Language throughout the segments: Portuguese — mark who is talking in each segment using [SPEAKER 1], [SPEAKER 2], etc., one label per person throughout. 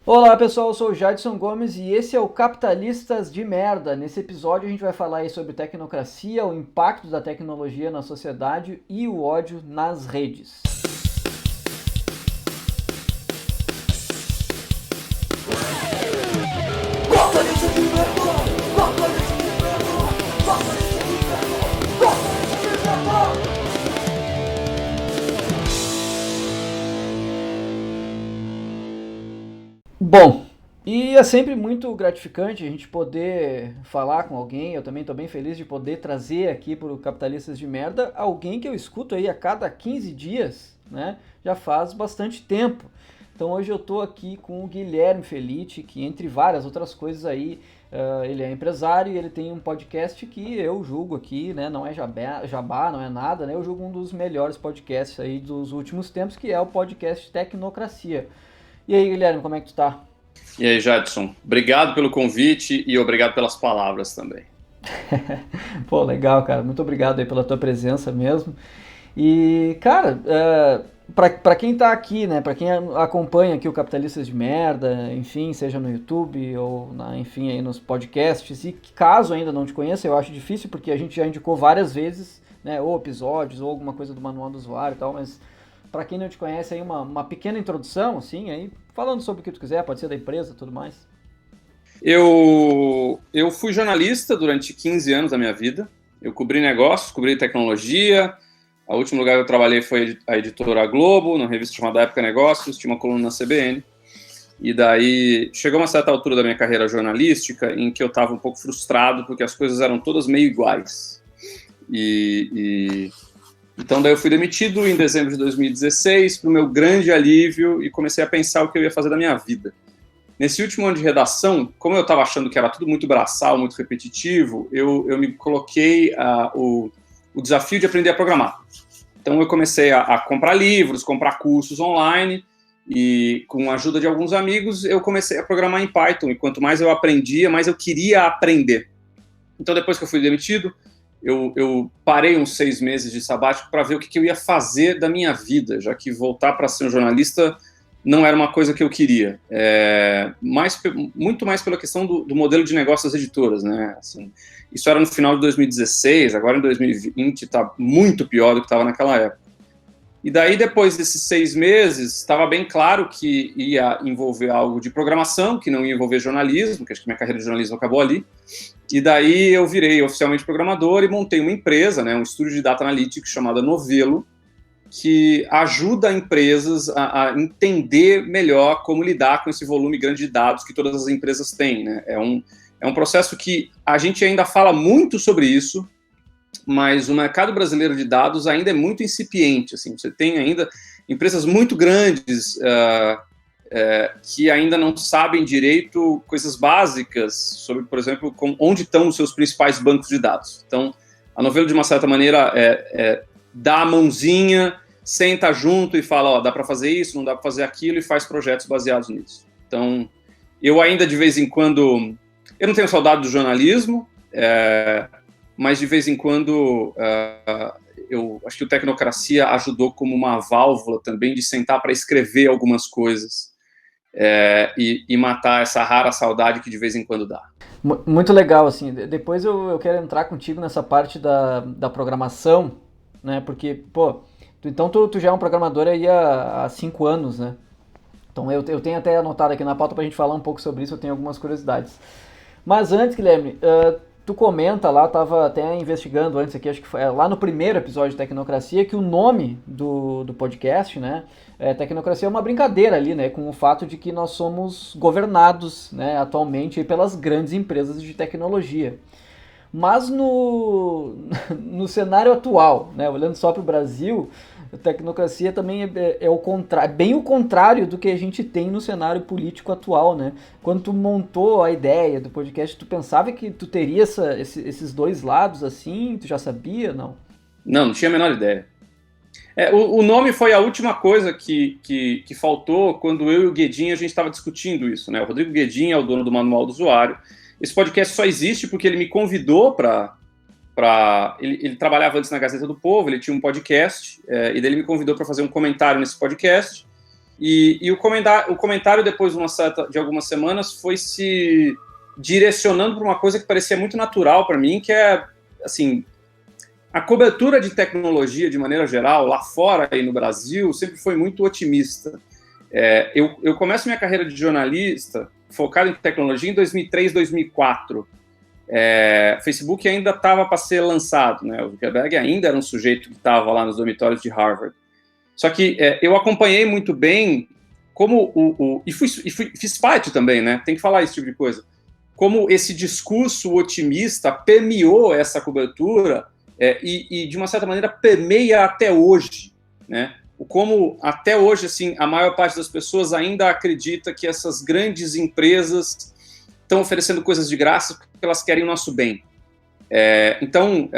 [SPEAKER 1] Olá pessoal, eu sou o Jadson Gomes e esse é o Capitalistas de Merda. Nesse episódio a gente vai falar aí sobre tecnocracia, o impacto da tecnologia na sociedade e o ódio nas redes. Bom, e é sempre muito gratificante a gente poder falar com alguém. Eu também estou bem feliz de poder trazer aqui para o Capitalistas de Merda alguém que eu escuto aí a cada 15 dias, né? Já faz bastante tempo. Então hoje eu estou aqui com o Guilherme Felice, que entre várias outras coisas aí, ele é empresário e ele tem um podcast que eu julgo aqui, né? Não é jabá, não é nada, né? Eu julgo um dos melhores podcasts aí dos últimos tempos, que é o podcast Tecnocracia. E aí, Guilherme, como é que tu tá?
[SPEAKER 2] E aí, Jadson, obrigado pelo convite e obrigado pelas palavras também.
[SPEAKER 1] Pô, legal, cara. Muito obrigado aí pela tua presença mesmo. E, cara, pra quem tá aqui, né, pra quem acompanha aqui o Capitalistas de Merda, enfim, seja no YouTube ou, enfim, aí nos podcasts, e caso ainda não te conheça, eu acho difícil porque a gente já indicou várias vezes, né, ou episódios ou alguma coisa do manual do usuário e tal, mas pra quem não te conhece aí, uma pequena introdução, assim, aí falando sobre o que tu quiser, pode ser da empresa e tudo mais.
[SPEAKER 2] Eu fui jornalista durante 15 anos da minha vida. Eu cobri negócios, cobri tecnologia. O último lugar que eu trabalhei foi a editora Globo, numa revista chamada Época Negócios, tinha uma coluna na CBN. E daí chegou uma certa altura da minha carreira jornalística em que eu estava um pouco frustrado porque as coisas eram todas meio iguais. Então daí eu fui demitido em dezembro de 2016 para o meu grande alívio e comecei a pensar o que eu ia fazer da minha vida. Nesse último ano de redação, como eu estava achando que era tudo muito braçal, muito repetitivo, eu me coloquei o desafio de aprender a programar. Então eu comecei a comprar livros, comprar cursos online e com a ajuda de alguns amigos eu comecei a programar em Python e quanto mais eu aprendia, mais eu queria aprender. Então depois que eu fui demitido, eu parei uns 6 meses de sabático para ver o que eu ia fazer da minha vida, já que voltar para ser um jornalista não era uma coisa que eu queria. Muito mais pela questão do modelo de negócio das editoras, né? Assim, isso era no final de 2016, agora em 2020 está muito pior do que estava naquela época. E daí, depois desses 6 meses, estava bem claro que ia envolver algo de programação, que não ia envolver jornalismo, que acho que minha carreira de jornalismo acabou ali. E daí eu virei oficialmente programador e montei uma empresa, né, um estúdio de data analytics chamado Novelo, que ajuda empresas a entender melhor como lidar com esse volume grande de dados que todas as empresas têm, né? É um processo que a gente ainda fala muito sobre isso, mas o mercado brasileiro de dados ainda é muito incipiente. Assim, você tem ainda empresas muito grandes que ainda não sabem direito coisas básicas sobre, por exemplo, onde estão os seus principais bancos de dados. Então, a Novelo, de uma certa maneira, dá a mãozinha, senta junto e fala, ó, dá para fazer isso, não dá para fazer aquilo, e faz projetos baseados nisso. Então, eu ainda, de vez em quando, eu não tenho saudade do jornalismo, mas de vez em quando eu acho que o Tecnocracia ajudou como uma válvula também de sentar para escrever algumas coisas e matar essa rara saudade que de vez em quando dá.
[SPEAKER 1] Muito legal, assim. Depois eu quero entrar contigo nessa parte da programação, né? Porque, pô, então tu já é um programador aí há 5 anos, né? Então eu tenho até anotado aqui na pauta pra gente falar um pouco sobre isso, eu tenho algumas curiosidades. Mas antes, Guilherme, tu comenta lá, tava até investigando antes aqui, acho que foi lá no primeiro episódio de Tecnocracia, que o nome do podcast, né, Tecnocracia é uma brincadeira ali, né, com o fato de que nós somos governados, né, atualmente pelas grandes empresas de tecnologia. Mas no cenário atual, né, olhando só para o Brasil, a tecnocracia também é o contrário, bem o contrário do que a gente tem no cenário político atual, né? Quando tu montou a ideia do podcast, tu pensava que tu teria esses dois lados assim? Tu já sabia, não?
[SPEAKER 2] Não tinha a menor ideia. O nome foi a última coisa que faltou quando eu e o Guedin a gente estava discutindo isso, né? O Rodrigo Guedin é o dono do Manual do Usuário. Esse podcast só existe porque ele me convidou para... Ele trabalhava antes na Gazeta do Povo, ele tinha um podcast, e daí ele me convidou para fazer um comentário nesse podcast. E o comentário depois de algumas semanas foi se direcionando para uma coisa que parecia muito natural para mim, que é, assim, a cobertura de tecnologia, de maneira geral, lá fora e no Brasil, sempre foi muito otimista. Eu começo minha carreira de jornalista focado em tecnologia em 2003, 2004. O Facebook ainda estava para ser lançado, né? O Zuckerberg ainda era um sujeito que estava lá nos dormitórios de Harvard. Só que eu acompanhei muito bem como fiz parte também, né? Tem que falar esse tipo de coisa. Como esse discurso otimista permeou essa cobertura e de uma certa maneira, permeia até hoje, né? Como até hoje, assim, a maior parte das pessoas ainda acredita que essas grandes empresas estão oferecendo coisas de graça porque elas querem o nosso bem. Então,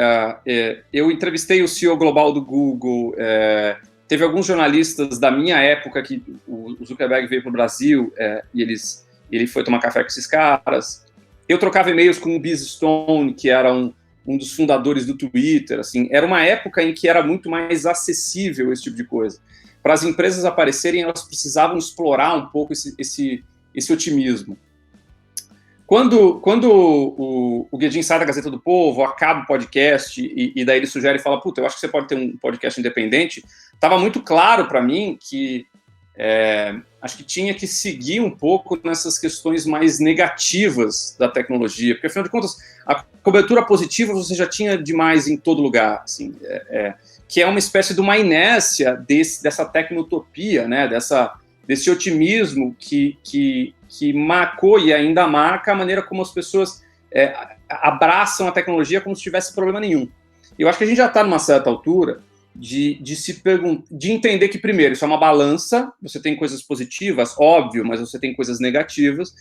[SPEAKER 2] eu entrevistei o CEO global do Google, teve alguns jornalistas da minha época que o Zuckerberg veio para o Brasil e ele foi tomar café com esses caras. Eu trocava e-mails com o Biz Stone, que era um dos fundadores do Twitter. Assim, era uma época em que era muito mais acessível esse tipo de coisa. Para as empresas aparecerem, elas precisavam explorar um pouco esse otimismo. Quando o Guedin sai da Gazeta do Povo, acaba o podcast, e daí ele sugere e fala, puta, eu acho que você pode ter um podcast independente, estava muito claro para mim que acho que tinha que seguir um pouco nessas questões mais negativas da tecnologia, porque, afinal de contas, a cobertura positiva você já tinha demais em todo lugar, assim, que é uma espécie de uma inércia dessa tecnotopia, né, desse otimismo que marcou e ainda marca a maneira como as pessoas abraçam a tecnologia como se tivesse problema nenhum. Eu acho que a gente já está numa certa altura de entender que, primeiro, isso é uma balança, você tem coisas positivas, óbvio, mas você tem coisas negativas,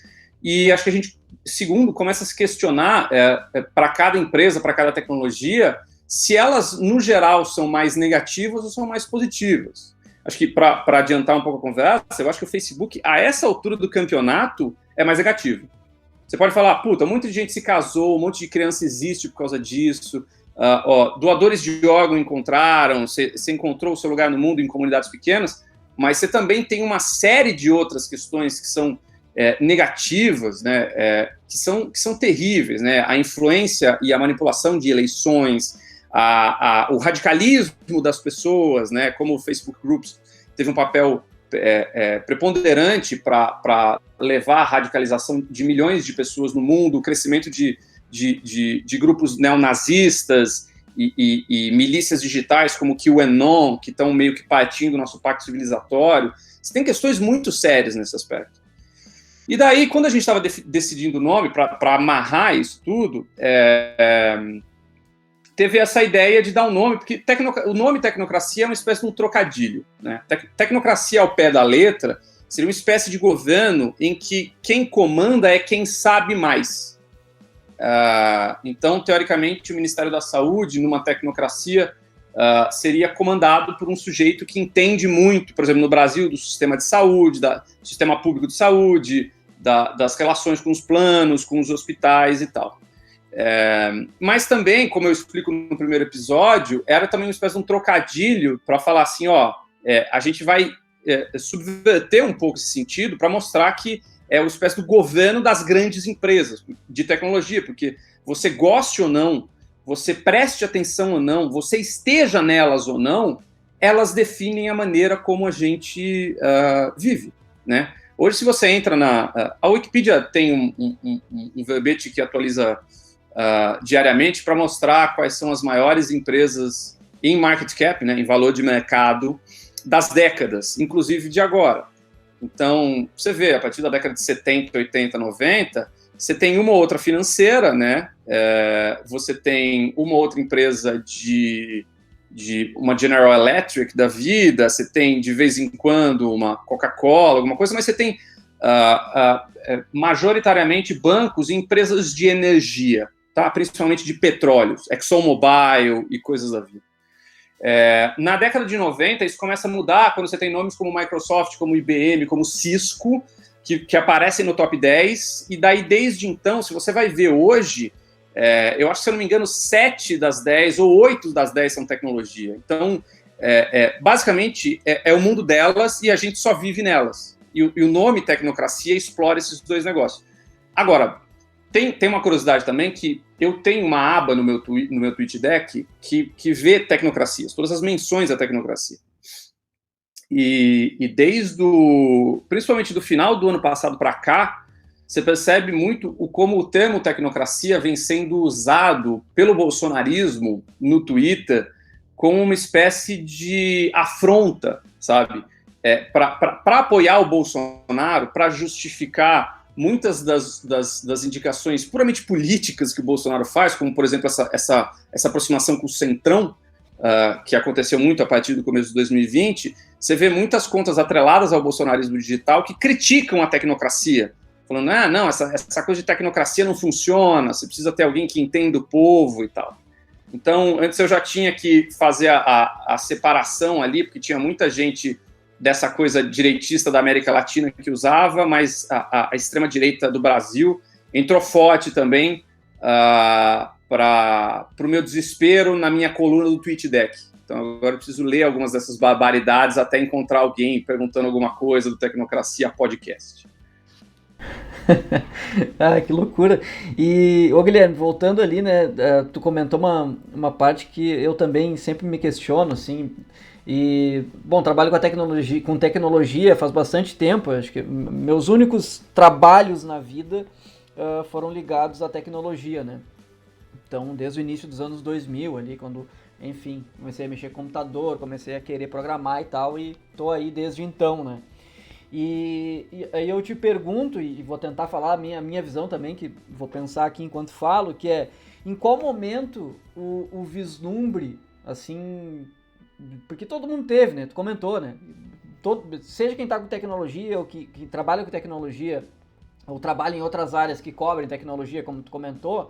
[SPEAKER 2] e acho que a gente, segundo, começa a se questionar para cada empresa, para cada tecnologia, se elas, no geral, são mais negativas ou são mais positivas. Acho que, para adiantar um pouco a conversa, eu acho que o Facebook, a essa altura do campeonato, é mais negativo. Você pode falar, puta, muita gente se casou, um monte de criança existe por causa disso, doadores de órgão encontraram, você encontrou o seu lugar no mundo em comunidades pequenas, mas você também tem uma série de outras questões que são negativas, né, que são terríveis, né, a influência e a manipulação de eleições, o radicalismo das pessoas, né, como o Facebook Groups teve um papel preponderante para levar a radicalização de milhões de pessoas no mundo, o crescimento de grupos neonazistas e milícias digitais como o QAnon, que estão meio que partindo do nosso pacto civilizatório. Você tem questões muito sérias nesse aspecto. E daí, quando a gente estava decidindo o nome, para amarrar isso tudo, teve essa ideia de dar um nome, porque o nome tecnocracia é uma espécie de um trocadilho, né? Tecnocracia ao pé da letra seria uma espécie de governo em que quem comanda é quem sabe mais. Então, teoricamente, o Ministério da Saúde, numa tecnocracia, seria comandado por um sujeito que entende muito, por exemplo, no Brasil, do sistema de saúde, do sistema público de saúde, das relações com os planos, com os hospitais e tal. Mas também, como eu explico no primeiro episódio, era também uma espécie de um trocadilho para falar assim, a gente vai subverter um pouco esse sentido para mostrar que é uma espécie do governo das grandes empresas de tecnologia, porque você goste ou não, você preste atenção ou não, você esteja nelas ou não, elas definem a maneira como a gente vive, né? Hoje, se você entra a Wikipedia tem um verbete que atualiza diariamente para mostrar quais são as maiores empresas em market cap, né, em valor de mercado, das décadas, inclusive de agora. Então, você vê, a partir da década de 70, 80, 90, você tem uma ou outra financeira, né? Você tem uma ou outra empresa de uma General Electric da vida, você tem, de vez em quando, uma Coca-Cola, alguma coisa, mas você tem majoritariamente bancos e empresas de energia, tá? Principalmente de petróleo, ExxonMobil e coisas da vida. Na década de 90, isso começa a mudar quando você tem nomes como Microsoft, como IBM, como Cisco, que aparecem no top 10, e daí, desde então, se você vai ver hoje, eu acho que, se eu não me engano, 7 das 10 ou 8 das 10 são tecnologia. Então, basicamente é o mundo delas e a gente só vive nelas. E o nome tecnocracia explora esses dois negócios. Agora, tem uma curiosidade também que eu tenho uma aba no meu TweetDeck que vê tecnocracias, todas as menções à tecnocracia. E principalmente do final do ano passado para cá, você percebe muito como o termo tecnocracia vem sendo usado pelo bolsonarismo no Twitter como uma espécie de afronta, sabe? Para apoiar o Bolsonaro, para justificar muitas das indicações puramente políticas que o Bolsonaro faz, como, por exemplo, essa aproximação com o Centrão, que aconteceu muito a partir do começo de 2020, você vê muitas contas atreladas ao bolsonarismo digital que criticam a tecnocracia, falando, não, essa coisa de tecnocracia não funciona, você precisa ter alguém que entenda o povo e tal. Então, antes eu já tinha que fazer a separação ali, porque tinha muita gente dessa coisa direitista da América Latina que usava, mas a extrema-direita do Brasil entrou forte também para o meu desespero na minha coluna do TweetDeck. Então, agora eu preciso ler algumas dessas barbaridades até encontrar alguém perguntando alguma coisa do Tecnocracia Podcast.
[SPEAKER 1] Que loucura. E, Guilherme, voltando ali, né, tu comentou uma parte que eu também sempre me questiono, assim, e, bom, trabalho com tecnologia faz bastante tempo, acho que meus únicos trabalhos na vida foram ligados à tecnologia, né, então, desde o início dos anos 2000 ali, quando, enfim, comecei a mexer com computador, comecei a querer programar e tal, e tô aí desde então, né. E aí eu te pergunto, e vou tentar falar a minha visão também, que vou pensar aqui enquanto falo, que é, em qual momento o vislumbre, assim, porque todo mundo teve, né, tu comentou, né, seja quem está com tecnologia, ou que trabalha com tecnologia, ou trabalha em outras áreas que cobrem tecnologia, como tu comentou,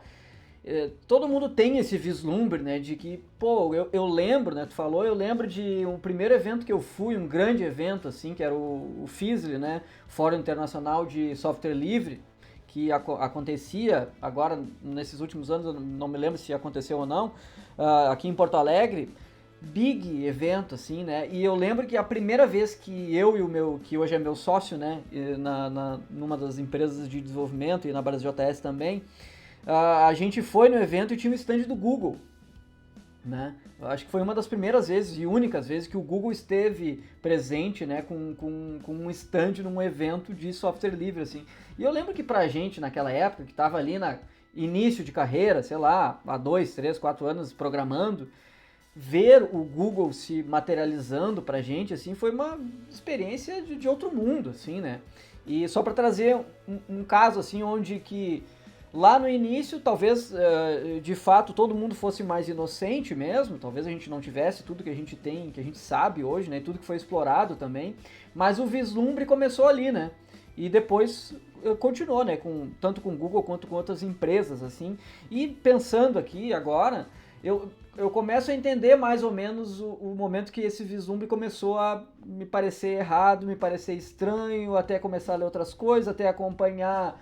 [SPEAKER 1] todo mundo tem esse vislumbre, né, de que, pô, eu lembro, né, tu falou, eu lembro de um primeiro evento que eu fui, um grande evento, assim, que era o FISLI, né, Fórum Internacional de Software Livre, que acontecia agora, nesses últimos anos, eu não me lembro se aconteceu ou não, aqui em Porto Alegre, big evento, assim, né, e eu lembro que a primeira vez que eu e que hoje é meu sócio, né, numa das empresas de desenvolvimento e na BrasJS também, a gente foi no evento e tinha um stand do Google, né? Eu acho que foi uma das primeiras vezes e únicas vezes que o Google esteve presente, né, com um stand num evento de software livre, assim. E eu lembro que pra gente, naquela época, que tava ali na início de carreira, sei lá, há 2, 3, 4 anos programando, ver o Google se materializando pra gente, assim, foi uma experiência de outro mundo, assim, né? E só para trazer um caso, assim, onde que lá no início, talvez, de fato, todo mundo fosse mais inocente mesmo, talvez a gente não tivesse tudo que a gente tem, que a gente sabe hoje, né, tudo que foi explorado também, mas o vislumbre começou ali, né, e depois continuou, né, tanto com o Google quanto com outras empresas, assim, e pensando aqui agora, eu começo a entender mais ou menos o momento que esse vislumbre começou a me parecer errado, me parecer estranho, até começar a ler outras coisas, até acompanhar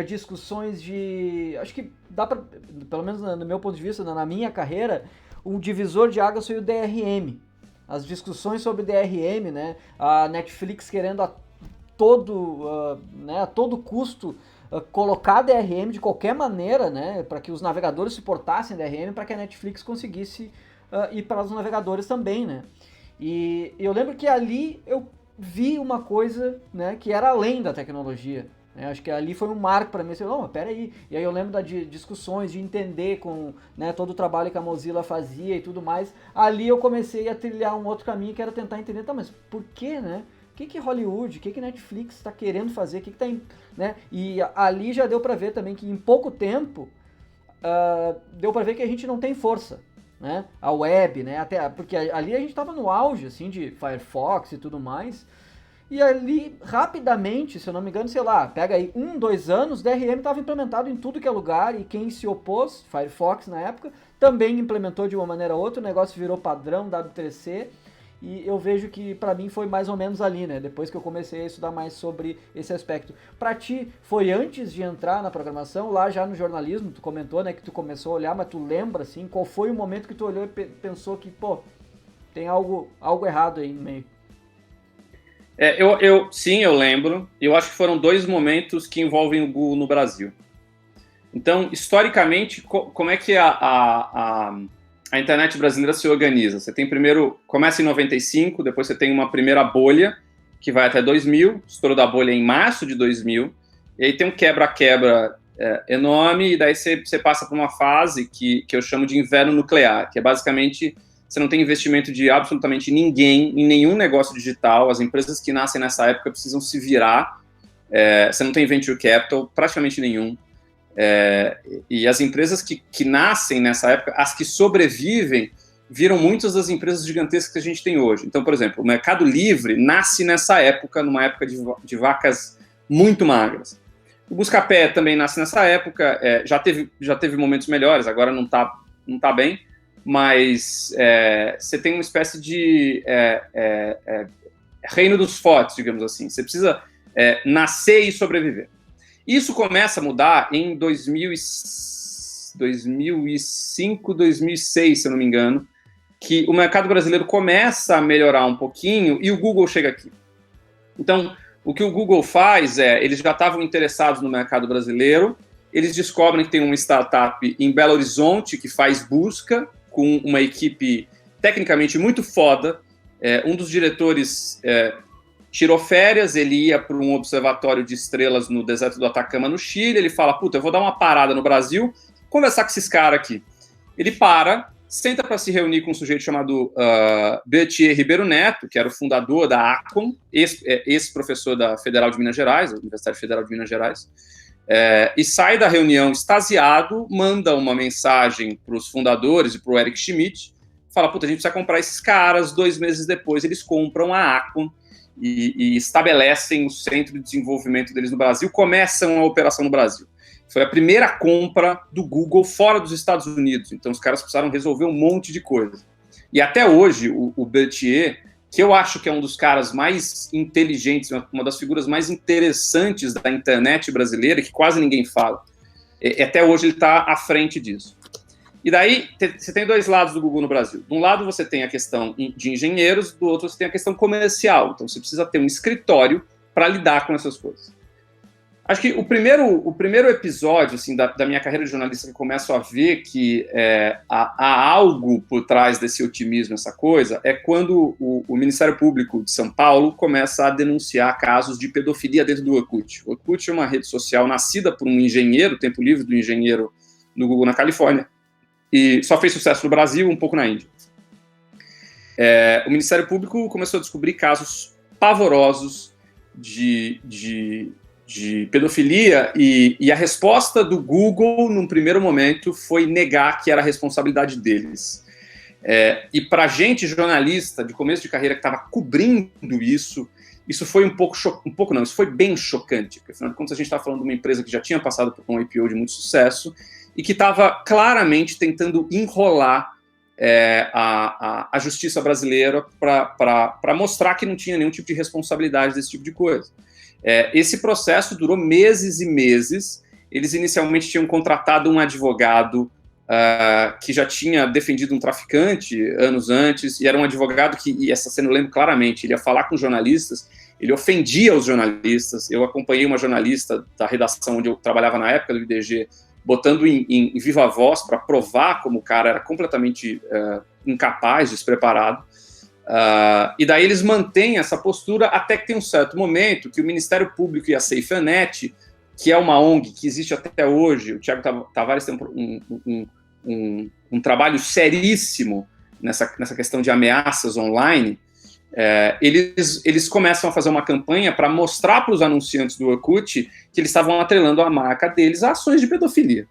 [SPEAKER 1] discussões de... Acho que dá pra, pelo menos no meu ponto de vista, na minha carreira, um divisor de águas foi o DRM. As discussões sobre DRM, né? A Netflix querendo a todo custo colocar DRM de qualquer maneira, né? Para que os navegadores suportassem DRM, para que a Netflix conseguisse ir para os navegadores também, né? E eu lembro que ali eu vi uma coisa, né, que era além da tecnologia. Acho que ali foi um marco para mim, assim, não, mas peraí. E aí eu lembro das discussões, de entender com, né, todo o trabalho que a Mozilla fazia e tudo mais. Ali eu comecei a trilhar um outro caminho, que era tentar entender, tá, mas por que, né? O que Hollywood, o que Netflix está querendo fazer, o que tá, né? E ali já deu para ver também que em pouco tempo deu para ver que a gente não tem força, né? A web, né? Até porque ali a gente estava no auge, assim, de Firefox e tudo mais. E ali, rapidamente, se eu não me engano, sei lá, pega aí 1, 2 anos, DRM estava implementado em tudo que é lugar, e quem se opôs, Firefox na época, também implementou de uma maneira ou outra, o negócio virou padrão W3C, e eu vejo que pra mim foi mais ou menos ali, né, depois que eu comecei a estudar mais sobre esse aspecto. Pra ti, foi antes de entrar na programação, lá já no jornalismo, tu comentou, né, que tu começou a olhar, mas tu lembra, assim, qual foi o momento que tu olhou e pensou que, pô, tem algo errado aí no meio.
[SPEAKER 2] Sim, eu lembro. Eu acho que foram 2 momentos que envolvem o Google no Brasil. Então, historicamente, como é que a internet brasileira se organiza? Você tem primeiro, começa em 95, depois você tem uma primeira bolha, que vai até 2000, estouro da bolha em março de 2000, e aí tem um quebra-quebra enorme, e daí você passa por uma fase que eu chamo de inverno nuclear, que é basicamente, você não tem investimento de absolutamente ninguém em nenhum negócio digital, as empresas que nascem nessa época precisam se virar, você não tem venture capital, praticamente nenhum, e as empresas que nascem nessa época, as que sobrevivem, viram muitas das empresas gigantescas que a gente tem hoje. Então, por exemplo, o Mercado Livre nasce nessa época, numa época de vacas muito magras. O Buscapé também nasce nessa época, já teve momentos melhores, agora não tá bem, mas você tem uma espécie de reino dos fortes, digamos assim. Você precisa nascer e sobreviver. Isso começa a mudar em 2005, 2006, se eu não me engano, que o mercado brasileiro começa a melhorar um pouquinho e o Google chega aqui. Então, o que o Google faz eles já estavam interessados no mercado brasileiro, eles descobrem que tem uma startup em Belo Horizonte que faz busca com uma equipe tecnicamente muito foda. Um dos diretores tirou férias, ele ia para um observatório de estrelas no deserto do Atacama, no Chile, ele fala, puta, eu vou dar uma parada no Brasil, conversar com esses caras aqui. Ele senta para se reunir com um sujeito chamado Berthier Ribeiro Neto, que era o fundador da Acon, ex-professor da Federal de Minas Gerais, da Universidade Federal de Minas Gerais, e sai da reunião extasiado, manda uma mensagem para os fundadores e para o Eric Schmidt, fala, puta, a gente precisa comprar esses caras, 2 meses depois eles compram a Acon, e estabelecem o centro de desenvolvimento deles no Brasil, começam a operação no Brasil. Foi a primeira compra do Google fora dos Estados Unidos, então os caras precisaram resolver um monte de coisa. E até hoje, o Berthier, que eu acho que é um dos caras mais inteligentes, uma das figuras mais interessantes da internet brasileira, que quase ninguém fala, até hoje ele está à frente disso. E daí, você tem 2 lados do Google no Brasil. De um lado, você tem a questão de engenheiros, do outro, você tem a questão comercial. Então, você precisa ter um escritório para lidar com essas coisas. Acho que o primeiro episódio assim, da minha carreira de jornalista que eu começo a ver que há algo por trás desse otimismo, essa coisa, é quando o Ministério Público de São Paulo começa a denunciar casos de pedofilia dentro do Orkut. O Orkut é uma rede social nascida por um engenheiro, tempo livre do engenheiro no Google na Califórnia, e só fez sucesso no Brasil, um pouco na Índia. O Ministério Público começou a descobrir casos pavorosos de pedofilia, e a resposta do Google, num primeiro momento, foi negar que era a responsabilidade deles. E para a gente, jornalista, de começo de carreira, que estava cobrindo isso foi isso foi bem chocante, porque afinal de contas a gente estava falando de uma empresa que já tinha passado por um IPO de muito sucesso, e que estava claramente tentando enrolar a justiça brasileira para mostrar que não tinha nenhum tipo de responsabilidade desse tipo de coisa. Esse processo durou meses e meses. Eles inicialmente tinham contratado um advogado que já tinha defendido um traficante anos antes, e era um advogado que, e essa cena eu lembro claramente, ele ia falar com jornalistas, ele ofendia os jornalistas. Eu acompanhei uma jornalista da redação onde eu trabalhava na época, do IDG, botando em viva voz para provar como o cara era completamente incapaz, despreparado. E daí eles mantêm essa postura até que tem um certo momento que o Ministério Público e a SafeNet, que é uma ONG que existe até hoje, o Thiago Tavares tem um trabalho seríssimo nessa questão de ameaças online, eles começam a fazer uma campanha para mostrar para os anunciantes do Orkut que eles estavam atrelando a marca deles a ações de pedofilia.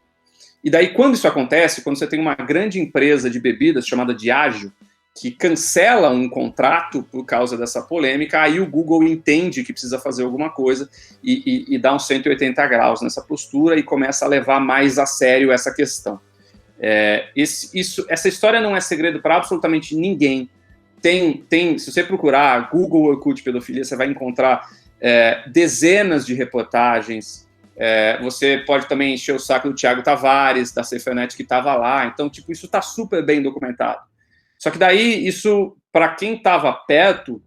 [SPEAKER 2] E daí, quando isso acontece, quando você tem uma grande empresa de bebidas chamada Diageo, que cancela um contrato por causa dessa polêmica, aí o Google entende que precisa fazer alguma coisa e dá uns 180 graus nessa postura e começa a levar mais a sério essa questão. Essa história não é segredo para absolutamente ninguém. Se você procurar Google Orkut pedofilia, você vai encontrar dezenas de reportagens. Você pode também encher o saco do Thiago Tavares, da SafeNet, que estava lá. Então, isso está super bem documentado. Só que daí, isso, para quem estava perto,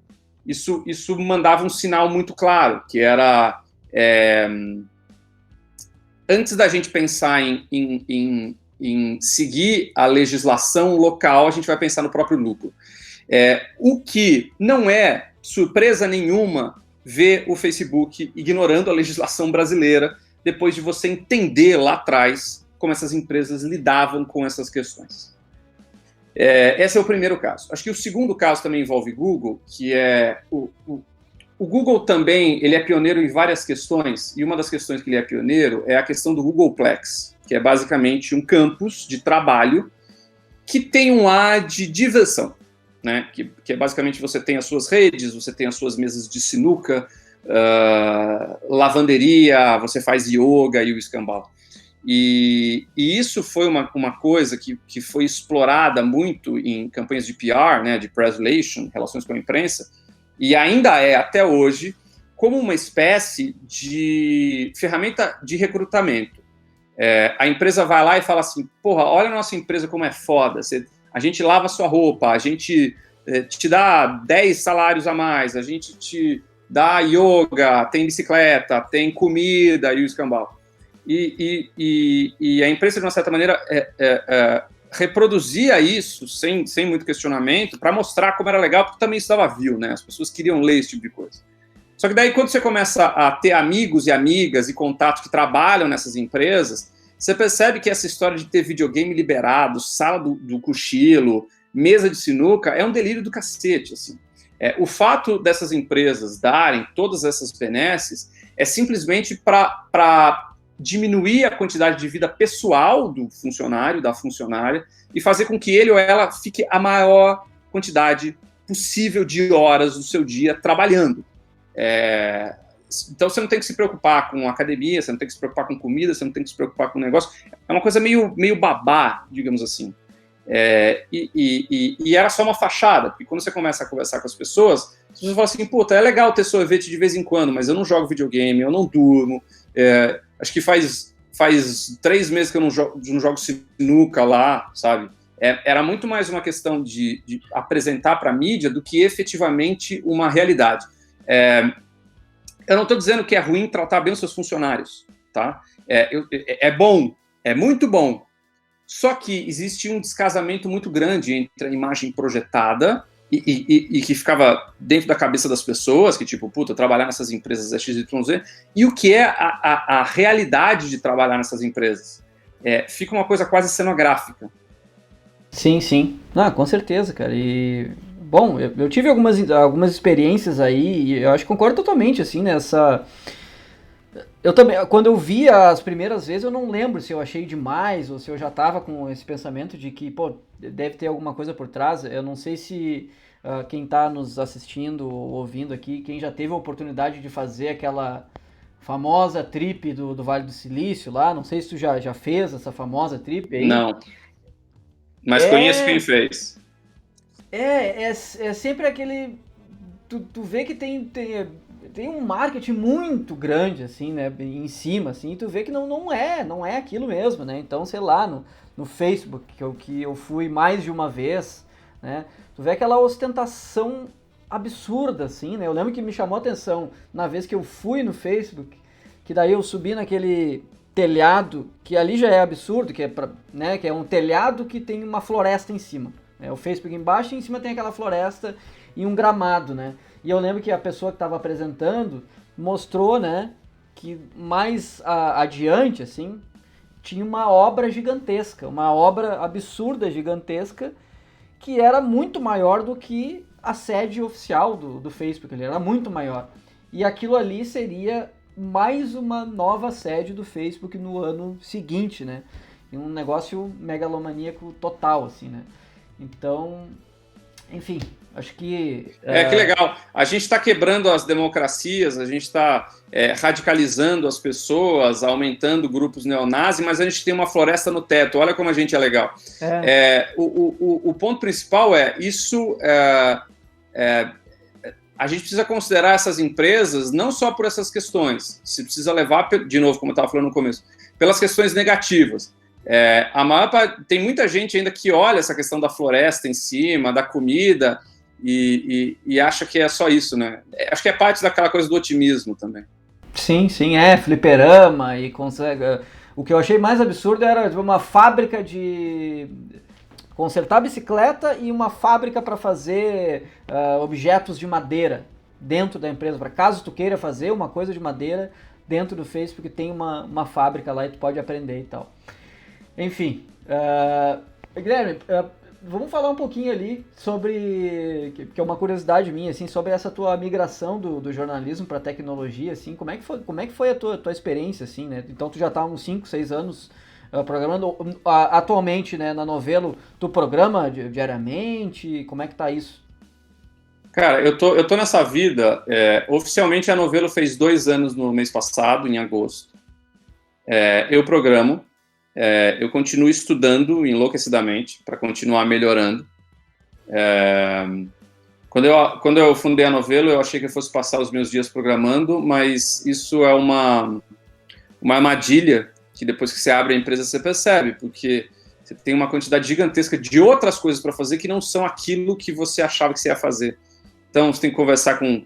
[SPEAKER 2] isso mandava um sinal muito claro, que era antes da gente pensar em seguir a legislação local, a gente vai pensar no próprio lucro. O que não é surpresa nenhuma ver o Facebook ignorando a legislação brasileira depois de você entender lá atrás como essas empresas lidavam com essas questões. Esse é o primeiro caso. Acho que o segundo caso também envolve Google, que é o Google também, ele é pioneiro em várias questões, e uma das questões que ele é pioneiro é a questão do Googleplex, que é basicamente um campus de trabalho que tem um ar de diversão, né? Que é basicamente você tem as suas redes, você tem as suas mesas de sinuca, lavanderia, você faz yoga e o escambau. E isso foi uma coisa que foi explorada muito em campanhas de PR, né, de press relations, relações com a imprensa, e ainda é, até hoje, como uma espécie de ferramenta de recrutamento. A empresa vai lá e fala assim, porra, olha a nossa empresa como é foda, a gente lava a sua roupa, a gente te dá 10 salários a mais, a gente te dá yoga, tem bicicleta, tem comida e o escambau. E a empresa, de uma certa maneira, reproduzia isso sem muito questionamento para mostrar como era legal, porque também estava vil, né? As pessoas queriam ler esse tipo de coisa. Só que daí, quando você começa a ter amigos e amigas e contatos que trabalham nessas empresas, você percebe que essa história de ter videogame liberado, sala do cochilo, mesa de sinuca, é um delírio do cacete, assim. O fato dessas empresas darem todas essas benesses é simplesmente para diminuir a quantidade de vida pessoal do funcionário, da funcionária, e fazer com que ele ou ela fique a maior quantidade possível de horas do seu dia trabalhando. Então você não tem que se preocupar com academia, você não tem que se preocupar com comida, você não tem que se preocupar com negócio. É uma coisa meio babá, digamos assim. E era só uma fachada, porque quando você começa a conversar com as pessoas falam assim, puta, é legal ter sorvete de vez em quando, mas eu não jogo videogame, eu não durmo, acho que faz 3 meses que eu não jogo sinuca lá, sabe? Era muito mais uma questão de apresentar para a mídia do que efetivamente uma realidade. Eu não estou dizendo que é ruim tratar bem os seus funcionários, tá? É bom, é muito bom. Só que existe um descasamento muito grande entre a imagem projetada e que ficava dentro da cabeça das pessoas, que tipo, puta, trabalhar nessas empresas é XYZ, e o que é a realidade de trabalhar nessas empresas. Fica uma coisa quase cenográfica.
[SPEAKER 1] Sim. Com certeza, cara. E, bom, eu tive algumas experiências aí, e eu acho que concordo totalmente, assim, nessa... Eu também, quando eu vi as primeiras vezes, eu não lembro se eu achei demais ou se eu já tava com esse pensamento de que, pô, deve ter alguma coisa por trás. Eu não sei se quem tá nos assistindo ou ouvindo aqui, quem já teve a oportunidade de fazer aquela famosa trip do Vale do Silício lá, não sei se tu já fez essa famosa trip aí.
[SPEAKER 2] Não, mas conheço quem fez.
[SPEAKER 1] É sempre aquele... Tu vê que tem um marketing muito grande, assim, né, em cima, assim, e tu vê que não é aquilo mesmo, né, então, sei lá, no Facebook, que eu fui mais de uma vez, né, tu vê aquela ostentação absurda, assim, né, eu lembro que me chamou a atenção na vez que eu fui no Facebook, que daí eu subi naquele telhado, que ali já é absurdo, que é um telhado que tem uma floresta em cima, né, o Facebook embaixo e em cima tem aquela floresta e um gramado, né. E eu lembro que a pessoa que estava apresentando mostrou, né, que mais adiante, assim, tinha uma obra gigantesca, uma obra absurda, gigantesca, que era muito maior do que a sede oficial do Facebook, ele era muito maior. E aquilo ali seria mais uma nova sede do Facebook no ano seguinte, né? E um negócio megalomaníaco total, assim, né? Então, enfim... Acho que...
[SPEAKER 2] Que legal. A gente está quebrando as democracias, a gente está radicalizando as pessoas, aumentando grupos neonazis, mas a gente tem uma floresta no teto. Olha como a gente é legal. O ponto principal a gente precisa considerar essas empresas não só por essas questões, se precisa levar, de novo, como eu estava falando no começo, pelas questões negativas. Tem muita gente ainda que olha essa questão da floresta em cima, da comida... e acha que é só isso, né? Acho que é parte daquela coisa do otimismo também.
[SPEAKER 1] Sim, fliperama e consegue... O que eu achei mais absurdo era uma fábrica de consertar bicicleta e uma fábrica para fazer objetos de madeira dentro da empresa. Para caso tu queira fazer uma coisa de madeira dentro do Facebook, tem uma fábrica lá e tu pode aprender e tal. Enfim, Guilherme, vamos falar um pouquinho ali sobre, que é uma curiosidade minha, assim, sobre essa tua migração do jornalismo para tecnologia, assim, como é que foi a tua experiência, assim, né? Então tu já tá há uns 5, 6 anos programando, atualmente, né, na Novelo, tu programa diariamente, como é que tá isso?
[SPEAKER 2] Cara, eu tô nessa vida, oficialmente a Novelo fez 2 anos no mês passado, em agosto. Eu programo, eu continuo estudando enlouquecidamente para continuar melhorando. Quando eu fundei a Novelo, eu achei que eu fosse passar os meus dias programando, mas isso é uma armadilha que depois que você abre a empresa você percebe, porque você tem uma quantidade gigantesca de outras coisas para fazer que não são aquilo que você achava que você ia fazer. Então, você tem que conversar com...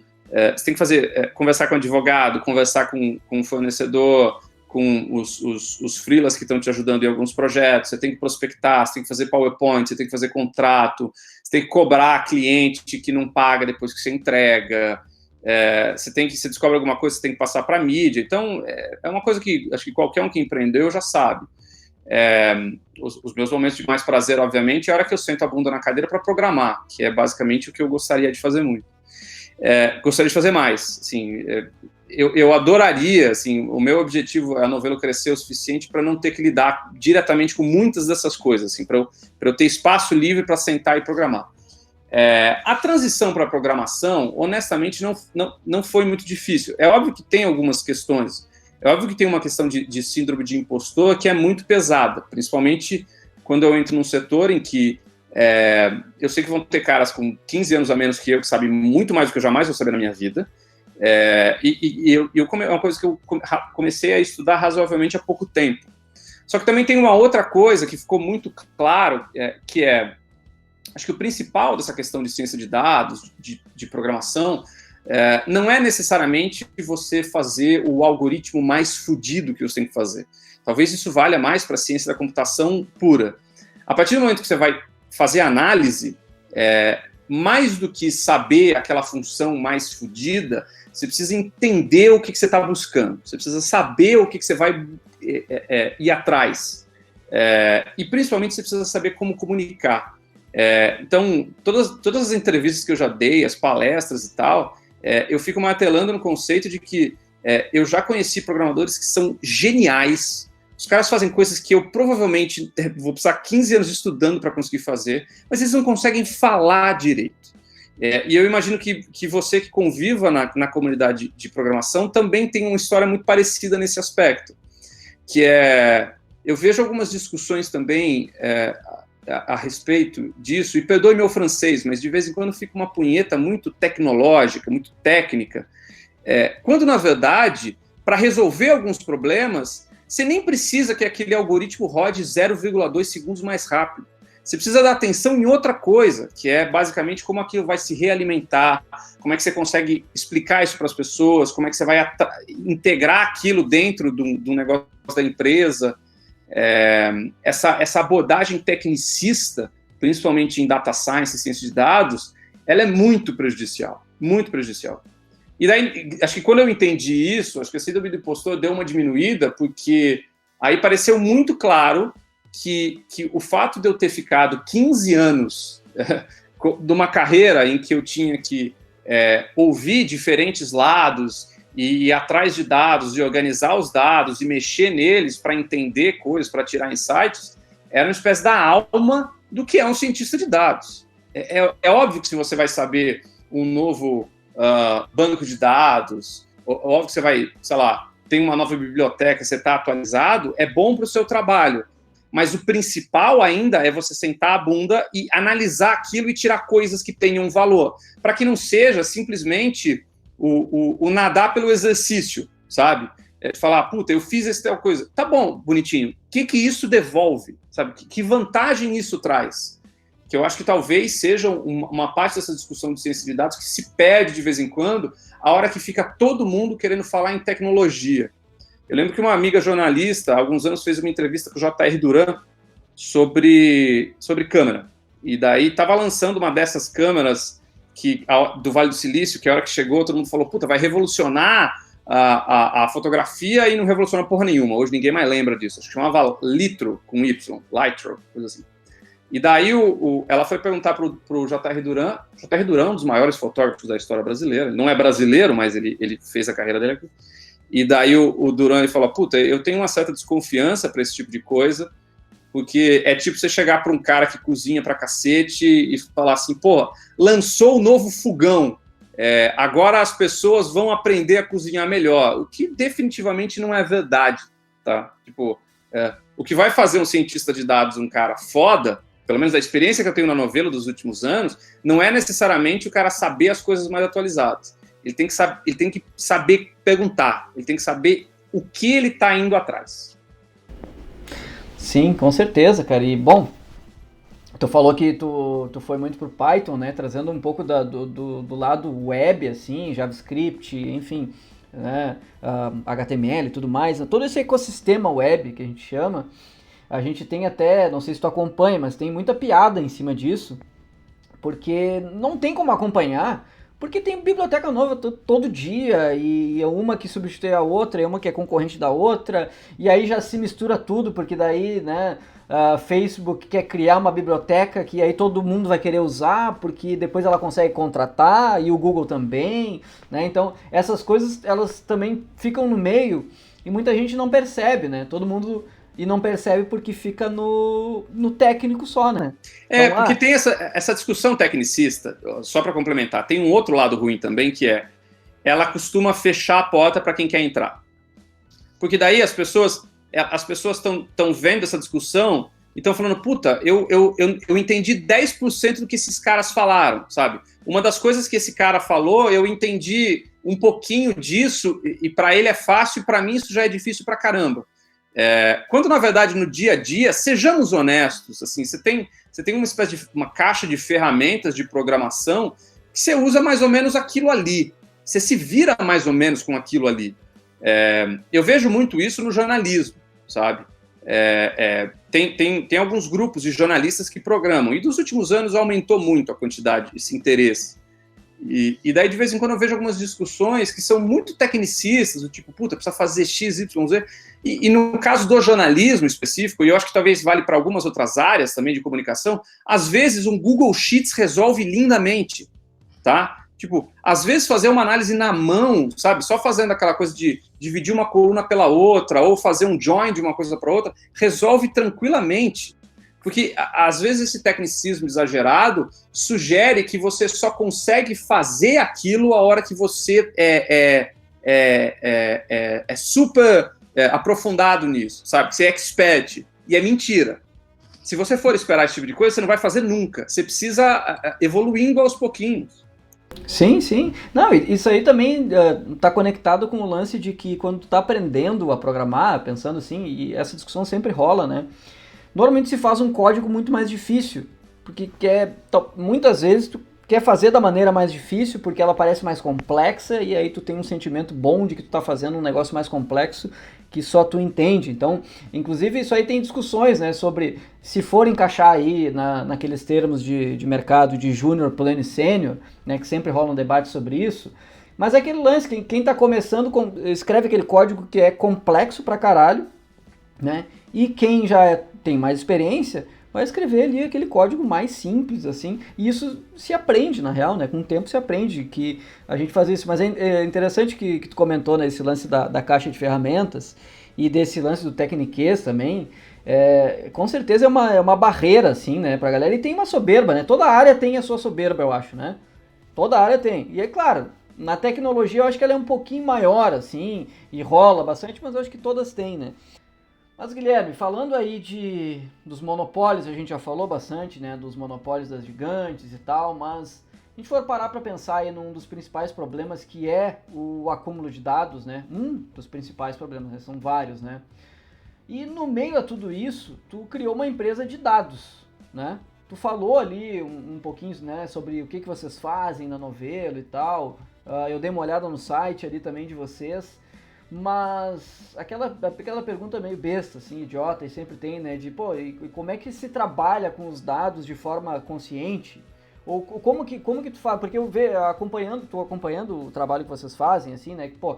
[SPEAKER 2] você tem que conversar com advogado, conversar com fornecedor, com os freelas que estão te ajudando em alguns projetos, você tem que prospectar, você tem que fazer PowerPoint, você tem que fazer contrato, você tem que cobrar cliente que não paga depois que você entrega, você descobre alguma coisa, você tem que passar para a mídia. Então, é uma coisa que acho que qualquer um que empreendeu já sabe. Os meus momentos de mais prazer, obviamente, é a hora que eu sento a bunda na cadeira para programar, que é basicamente o que eu gostaria de fazer muito. Gostaria de fazer mais, assim, eu adoraria, assim, o meu objetivo é a Novelo crescer o suficiente para não ter que lidar diretamente com muitas dessas coisas, assim, para eu ter espaço livre para sentar e programar. A transição para a programação, honestamente, não foi muito difícil. É óbvio que tem algumas questões. É óbvio que tem uma questão de síndrome de impostor que é muito pesada, principalmente quando eu entro num setor em que eu sei que vão ter caras com 15 anos a menos que sabem muito mais do que eu jamais vou saber na minha vida. É uma coisa que eu comecei a estudar razoavelmente há pouco tempo. Só que também tem uma outra coisa que ficou muito claro, acho que o principal dessa questão de ciência de dados, de programação, não é necessariamente você fazer o algoritmo mais fodido que você tem que fazer. Talvez isso valha mais para a ciência da computação pura. A partir do momento que você vai fazer análise, mais do que saber aquela função mais fodida, você precisa entender o que você está buscando. Você precisa saber o que você vai ir atrás. E, principalmente, você precisa saber como comunicar. Então, todas as entrevistas que eu já dei, as palestras e tal, eu fico martelando no conceito de que eu já conheci programadores que são geniais. Os caras fazem coisas que eu provavelmente vou precisar 15 anos estudando para conseguir fazer, mas eles não conseguem falar direito. E eu imagino que você que conviva na comunidade de programação também tem uma história muito parecida nesse aspecto, que eu vejo algumas discussões também a respeito disso, e perdoe meu francês, mas de vez em quando fica uma punheta muito tecnológica, muito técnica, quando, na verdade, para resolver alguns problemas, você nem precisa que aquele algoritmo rode 0,2 segundos mais rápido. Você precisa dar atenção em outra coisa, que é basicamente como aquilo vai se realimentar, como é que você consegue explicar isso para as pessoas, como é que você vai integrar aquilo dentro do negócio da empresa. Essa abordagem tecnicista, principalmente em data science e ciência de dados, ela é muito prejudicial, muito prejudicial. E daí, acho que quando eu entendi isso, acho que a síndrome do impostor deu uma diminuída, porque aí pareceu muito claro que o fato de eu ter ficado 15 anos de uma carreira em que eu tinha que ouvir diferentes lados e ir atrás de dados, e organizar os dados e mexer neles para entender coisas, para tirar insights, era uma espécie da alma do que é um cientista de dados. É óbvio que se você vai saber um novo banco de dados, óbvio que você vai, sei lá, tem uma nova biblioteca, você está atualizado, é bom para o seu trabalho. Mas o principal ainda é você sentar a bunda e analisar aquilo e tirar coisas que tenham valor, para que não seja simplesmente o nadar pelo exercício, sabe? Falar, puta, eu fiz essa tal coisa. Tá bom, bonitinho. O que isso devolve? Sabe? Que vantagem isso traz? que eu acho que talvez seja uma parte dessa discussão de ciência de dados que se perde de vez em quando, a hora que fica todo mundo querendo falar em tecnologia. Eu lembro que uma amiga jornalista, há alguns anos, fez uma entrevista com o J.R. Duran sobre câmera. E daí estava lançando uma dessas câmeras do Vale do Silício, que a hora que chegou, todo mundo falou, puta, vai revolucionar a fotografia, e não revolucionou porra nenhuma. Hoje ninguém mais lembra disso. Acho que chamava Litro, com Y, Litro, coisa assim. E daí ela foi perguntar pro J.R. Duran. J.R. Duran é um dos maiores fotógrafos da história brasileira. Ele não é brasileiro, mas ele fez a carreira dele aqui. E daí o Duran ele falou, puta, eu tenho uma certa desconfiança para esse tipo de coisa, porque é tipo você chegar para um cara que cozinha pra cacete e falar assim, pô, lançou o novo fogão, agora as pessoas vão aprender a cozinhar melhor, o que definitivamente não é verdade, tá? Tipo, o que vai fazer um cientista de dados um cara foda, pelo menos a experiência que eu tenho na Novelo dos últimos anos, não é necessariamente o cara saber as coisas mais atualizadas. Ele tem que saber perguntar, ele tem que saber o que ele está indo atrás.
[SPEAKER 1] Sim, com certeza, cara. E, bom, tu falou que tu foi muito pro Python, né? Trazendo um pouco do lado web, assim, JavaScript, enfim, né? HTML e tudo mais. Todo esse ecossistema web que a gente chama, a gente tem até, não sei se tu acompanha, mas tem muita piada em cima disso, porque não tem como acompanhar, porque tem biblioteca nova todo dia, e é uma que substitui a outra, é uma que é concorrente da outra, e aí já se mistura tudo, porque daí, né, Facebook quer criar uma biblioteca que aí todo mundo vai querer usar, porque depois ela consegue contratar, e o Google também, né, então essas coisas, elas também ficam no meio, e muita gente não percebe, né, todo mundo... E não percebe porque fica no técnico só, né?
[SPEAKER 2] Então, porque tem essa discussão tecnicista, só para complementar, tem um outro lado ruim também, que ela costuma fechar a porta para quem quer entrar. Porque daí as pessoas estão vendo essa discussão e estão falando, puta, eu entendi 10% do que esses caras falaram, sabe? Uma das coisas que esse cara falou, eu entendi um pouquinho disso, e para ele é fácil, e para mim isso já é difícil pra caramba. Quando, na verdade, no dia a dia, sejamos honestos, assim, você tem uma espécie de uma caixa de ferramentas de programação que você usa mais ou menos aquilo ali. Você se vira mais ou menos com aquilo ali. Eu vejo muito isso no jornalismo, sabe? Tem alguns grupos de jornalistas que programam, e dos últimos anos aumentou muito a quantidade, esse interesse. E daí, de vez em quando, eu vejo algumas discussões que são muito tecnicistas, do tipo, puta, precisa fazer X, Y, Z. E no caso do jornalismo específico, e eu acho que talvez vale para algumas outras áreas também de comunicação, às vezes um Google Sheets resolve lindamente, tá? Tipo, às vezes fazer uma análise na mão, sabe? Só fazendo aquela coisa de dividir uma coluna pela outra, ou fazer um join de uma coisa para outra, resolve tranquilamente. Porque, às vezes, esse tecnicismo exagerado sugere que você só consegue fazer aquilo a hora que você é super aprofundado nisso, sabe? Você é expert. E é mentira. Se você for esperar esse tipo de coisa, você não vai fazer nunca. Você precisa evoluindo aos pouquinhos.
[SPEAKER 1] Sim, sim. Não, isso aí também está conectado com o lance de que quando tu tá aprendendo a programar, pensando assim, e essa discussão sempre rola, né? Normalmente se faz um código muito mais difícil, porque muitas vezes tu quer fazer da maneira mais difícil, porque ela parece mais complexa, e aí tu tem um sentimento bom de que tu tá fazendo um negócio mais complexo que só tu entende. Então, inclusive isso aí tem discussões, né, sobre se for encaixar aí naqueles termos de mercado de júnior, pleno e sênior, né, que sempre rola um debate sobre isso. Mas é aquele lance, quem tá começando escreve aquele código que é complexo pra caralho, né? E quem já tem mais experiência vai escrever ali aquele código mais simples, assim, e isso se aprende, na real, né? Com o tempo se aprende que a gente faz isso. Mas é interessante que tu comentou, né, esse lance da caixa de ferramentas e desse lance do Techniquez também. Com certeza é uma barreira, assim, né, pra galera, e tem uma soberba, né? Toda área tem a sua soberba, eu acho, né? Toda área tem. E é claro, na tecnologia eu acho que ela é um pouquinho maior, assim, e rola bastante, mas eu acho que todas têm, né? Mas, Guilherme, falando aí dos monopólios, a gente já falou bastante, né, dos monopólios das gigantes e tal, mas se a gente for parar para pensar aí num dos principais problemas, que é o acúmulo de dados, né, um dos principais problemas, né, são vários, né, e no meio a tudo isso, tu criou uma empresa de dados, né, Tu falou ali um pouquinho, né, sobre o que vocês fazem na Novelo e tal. Eu dei uma olhada no site ali também de vocês. Mas aquela pergunta meio besta, assim, idiota, e sempre tem, né, de, pô, e como é que se trabalha com os dados de forma consciente? Ou como que tu faz? Porque tô acompanhando o trabalho que vocês fazem, assim, né, que, pô,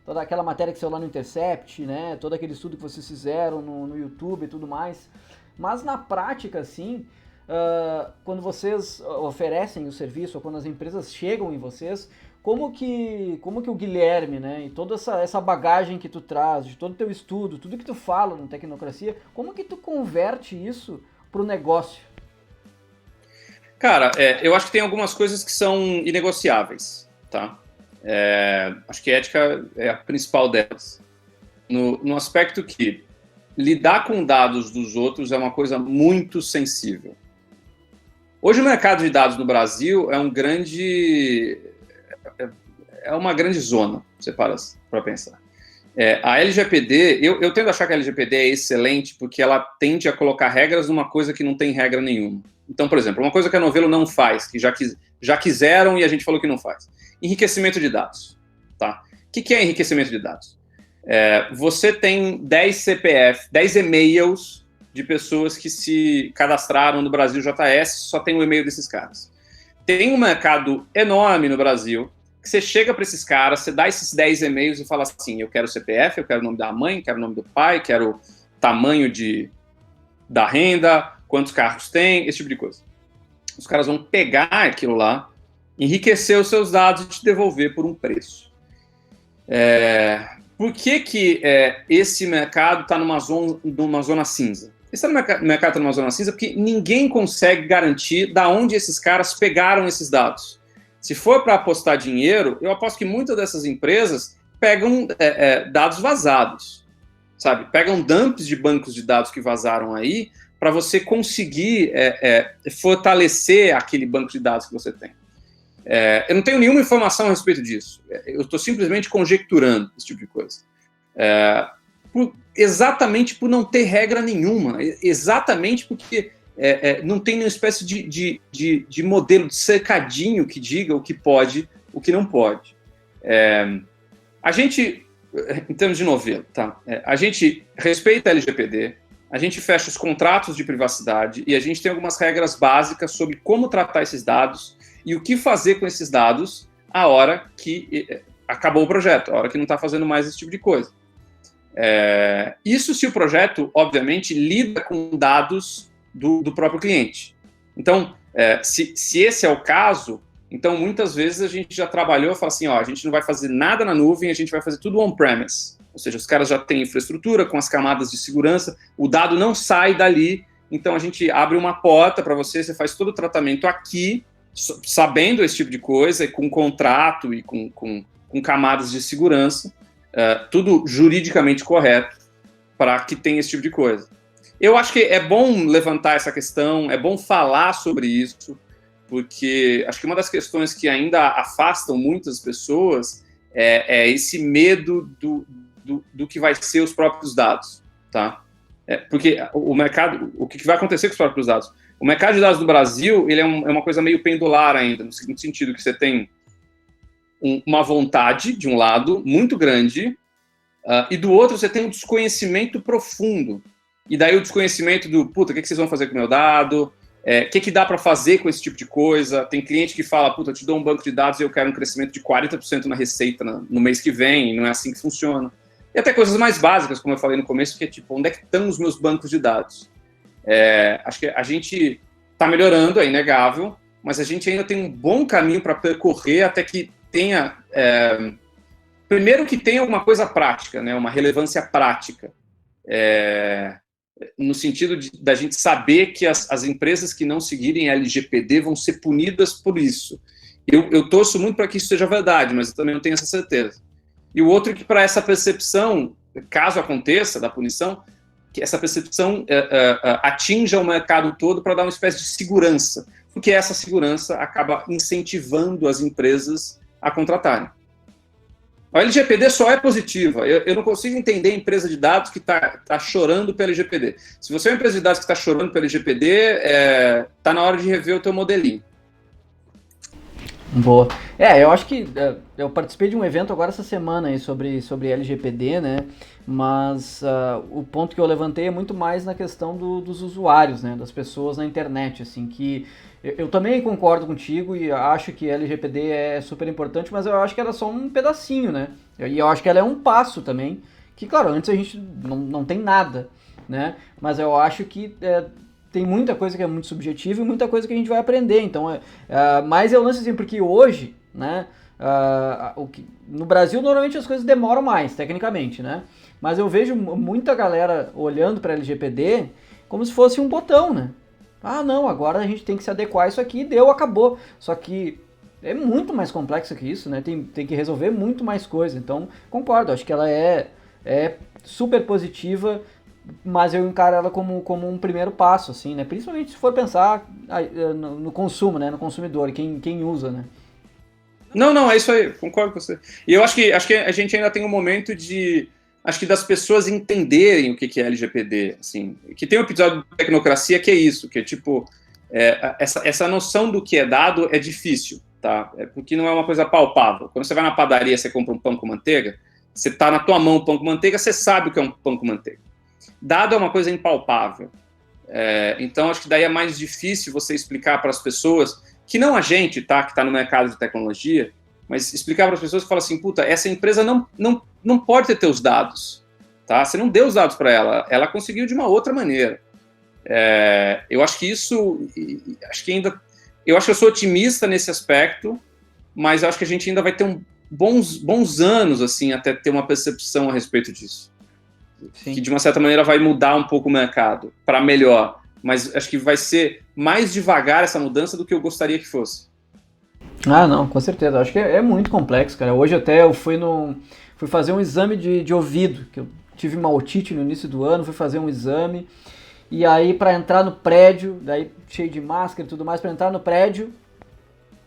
[SPEAKER 1] toda aquela matéria que saiu lá no Intercept, né, todo aquele estudo que vocês fizeram no YouTube e tudo mais. Mas na prática, assim, quando vocês oferecem o serviço, ou quando as empresas chegam em vocês, como que o Guilherme, né, e toda essa bagagem que tu traz, de todo o teu estudo, tudo que tu fala no Tecnocracia, como que tu converte isso pro negócio?
[SPEAKER 2] Cara, eu acho que tem algumas coisas que são inegociáveis, tá? Acho que ética é a principal delas. No aspecto que lidar com dados dos outros é uma coisa muito sensível. Hoje o mercado de dados no Brasil é uma grande zona, você para pensar. A LGPD, eu tendo a achar que a LGPD é excelente porque ela tende a colocar regras numa coisa que não tem regra nenhuma. Então, por exemplo, uma coisa que a Novelo não faz, que já quiseram e a gente falou que não faz. Enriquecimento de dados. Tá? O que é enriquecimento de dados? Você tem 10 CPF, 10 e-mails de pessoas que se cadastraram no Brasil JS, só tem o e-mail desses caras. Tem um mercado enorme no Brasil, que você chega para esses caras, você dá esses 10 e-mails e fala assim, eu quero o CPF, eu quero o nome da mãe, quero o nome do pai, quero tamanho da renda, quantos carros tem, esse tipo de coisa. Os caras vão pegar aquilo lá, enriquecer os seus dados e te devolver por um preço. Por que esse mercado está numa zona cinza? Esse mercado está numa zona cinza porque ninguém consegue garantir de onde esses caras pegaram esses dados. Se for para apostar dinheiro, eu aposto que muitas dessas empresas pegam dados vazados, sabe? Pegam dumps de bancos de dados que vazaram aí para você conseguir fortalecer aquele banco de dados que você tem. Eu não tenho nenhuma informação a respeito disso. Eu estou simplesmente conjecturando esse tipo de coisa. Exatamente por não ter regra nenhuma. Exatamente porque não tem nenhuma espécie de modelo de cercadinho que diga o que pode, o que não pode. A gente, em termos de Novelo, tá? A gente respeita a LGPD, a gente fecha os contratos de privacidade e a gente tem algumas regras básicas sobre como tratar esses dados e o que fazer com esses dados a hora que acabou o projeto, a hora que não está fazendo mais esse tipo de coisa. Isso se o projeto, obviamente, lida com dados do próprio cliente. Então, se esse é o caso, então muitas vezes a gente já trabalhou e fala assim, a gente não vai fazer nada na nuvem, a gente vai fazer tudo on-premise. Ou seja, os caras já têm infraestrutura com as camadas de segurança, o dado não sai dali, então a gente abre uma porta para você faz todo o tratamento aqui, sabendo esse tipo de coisa, e com contrato e com camadas de segurança, tudo juridicamente correto para que tenha esse tipo de coisa. Eu acho que é bom levantar essa questão, é bom falar sobre isso, porque acho que uma das questões que ainda afastam muitas pessoas é esse medo do que vai ser os próprios dados, tá? Porque o mercado, o que vai acontecer com os próprios dados? O mercado de dados do Brasil, ele é uma coisa meio pendular ainda, no sentido que você tem uma vontade, de um lado, muito grande, e do outro você tem um desconhecimento profundo. E daí o desconhecimento do, o que vocês vão fazer com o meu dado? O que dá para fazer com esse tipo de coisa? Tem cliente que fala, eu te dou um banco de dados e eu quero um crescimento de 40% na receita no mês que vem, e não é assim que funciona. E até coisas mais básicas, como eu falei no começo, que é tipo, onde é que estão os meus bancos de dados? Acho que a gente está melhorando, é inegável, mas a gente ainda tem um bom caminho para percorrer até que tenha... primeiro que tenha alguma coisa prática, né, uma relevância prática. No sentido da gente saber que as empresas que não seguirem a LGPD vão ser punidas por isso. Eu torço muito para que isso seja verdade, mas eu também não tenho essa certeza. E o outro é que para essa percepção, caso aconteça da punição, que essa percepção atinja o mercado todo para dar uma espécie de segurança, porque essa segurança acaba incentivando as empresas a contratarem. A LGPD só é positiva. Eu não consigo entender a empresa de dados que está chorando pelo LGPD. Se você é uma empresa de dados que está chorando pelo LGPD, está na hora de rever o teu modelinho.
[SPEAKER 1] Boa. Eu acho que eu participei de um evento agora essa semana aí sobre LGPD, né? Mas o ponto que eu levantei é muito mais na questão dos usuários, né? Das pessoas na internet, assim, que eu também concordo contigo e acho que LGPD é super importante, mas eu acho que ela é só um pedacinho, né? E eu acho que ela é um passo também, que claro, antes a gente não tem nada, né? Mas eu acho que tem muita coisa que é muito subjetiva e muita coisa que a gente vai aprender. Então, mas eu lance assim, porque hoje, né, no Brasil normalmente as coisas demoram mais, tecnicamente, né? Mas eu vejo muita galera olhando para LGPD como se fosse um botão, né? Ah, não, agora a gente tem que se adequar a isso aqui, deu, acabou. Só que é muito mais complexo que isso, né? Tem que resolver muito mais coisa. Então, concordo, acho que ela é super positiva, mas eu encaro ela como um primeiro passo, assim, né? Principalmente se for pensar no consumo, né? No consumidor, quem usa, né?
[SPEAKER 2] Não, é isso aí, concordo com você. E eu acho que a gente ainda tem um momento acho que das pessoas entenderem o que é LGPD, assim, que tem um episódio de Tecnocracia que é isso, que é tipo, essa noção do que é dado é difícil, tá? Porque não é uma coisa palpável. Quando você vai na padaria, você compra um pão com manteiga, você tá na tua mão o pão com manteiga, você sabe o que é um pão com manteiga. Dado é uma coisa impalpável. Então, acho que daí é mais difícil você explicar para as pessoas, que não a gente, tá, que está no mercado de tecnologia, mas explicar para as pessoas que falam assim, puta, essa empresa não pode ter teus dados. Tá? Você não deu os dados para ela conseguiu de uma outra maneira. Eu acho que isso, eu acho que eu sou otimista nesse aspecto, mas eu acho que a gente ainda vai ter bons anos, assim, até ter uma percepção a respeito disso. Sim. Que de uma certa maneira vai mudar um pouco o mercado para melhor, mas acho que vai ser mais devagar essa mudança do que eu gostaria que fosse.
[SPEAKER 1] Ah, não, com certeza. Acho que é muito complexo, cara. Hoje até eu fui fazer um exame de ouvido, que eu tive uma otite no início do ano, fui fazer um exame, e aí para entrar no prédio, daí cheio de máscara e tudo mais, para entrar no prédio,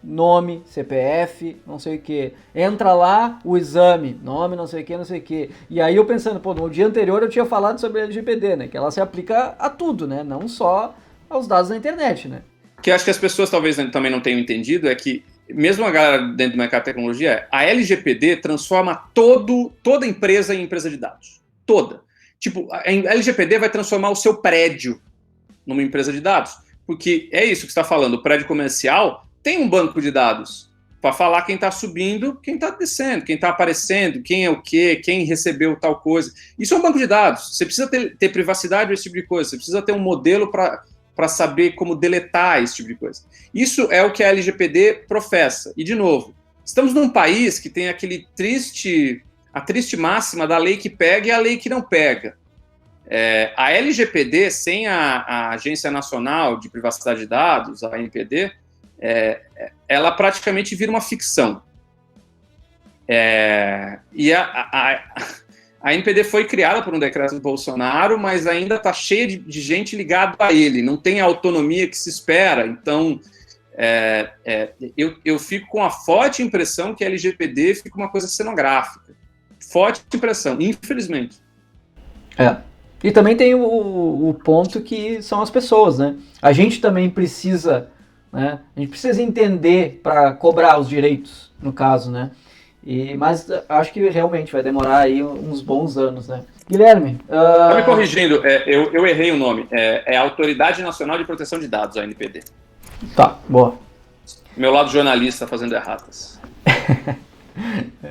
[SPEAKER 1] nome, CPF, não sei o que. Entra lá, o exame, nome, não sei o que, não sei o que. E aí eu pensando, pô, no dia anterior eu tinha falado sobre a LGPD, né? Que ela se aplica a tudo, né? Não só aos dados da internet, né?
[SPEAKER 2] O que acho que as pessoas talvez também não tenham entendido é que, mesmo a galera dentro do mercado de tecnologia, a LGPD transforma toda empresa em empresa de dados. Toda. Tipo, a LGPD vai transformar o seu prédio numa empresa de dados. Porque é isso que você está falando, o prédio comercial tem um banco de dados para falar quem está subindo, quem está descendo, quem está aparecendo, quem é o quê, quem recebeu tal coisa. Isso é um banco de dados. Você precisa ter privacidade, esse tipo de coisa. Você precisa ter um modelo para saber como deletar esse tipo de coisa. Isso é o que a LGPD professa. E, de novo, estamos num país que tem a triste máxima da lei que pega e a lei que não pega. A LGPD, sem a Agência Nacional de Privacidade de Dados, a ANPD, ela praticamente vira uma ficção. E a NPD foi criada por um decreto do Bolsonaro, mas ainda está cheia de gente ligada a ele, não tem a autonomia que se espera. Então, eu fico com a forte impressão que a LGPD fica uma coisa cenográfica. Forte impressão, infelizmente.
[SPEAKER 1] E também tem o ponto que são as pessoas, né? A gente também precisa... né? A gente precisa entender para cobrar os direitos, no caso, né? Mas acho que realmente vai demorar aí uns bons anos, né? Guilherme...
[SPEAKER 2] Tá me corrigindo, eu errei o nome. É a Autoridade Nacional de Proteção de Dados, a ANPD.
[SPEAKER 1] Tá, boa.
[SPEAKER 2] Meu lado jornalista fazendo erratas.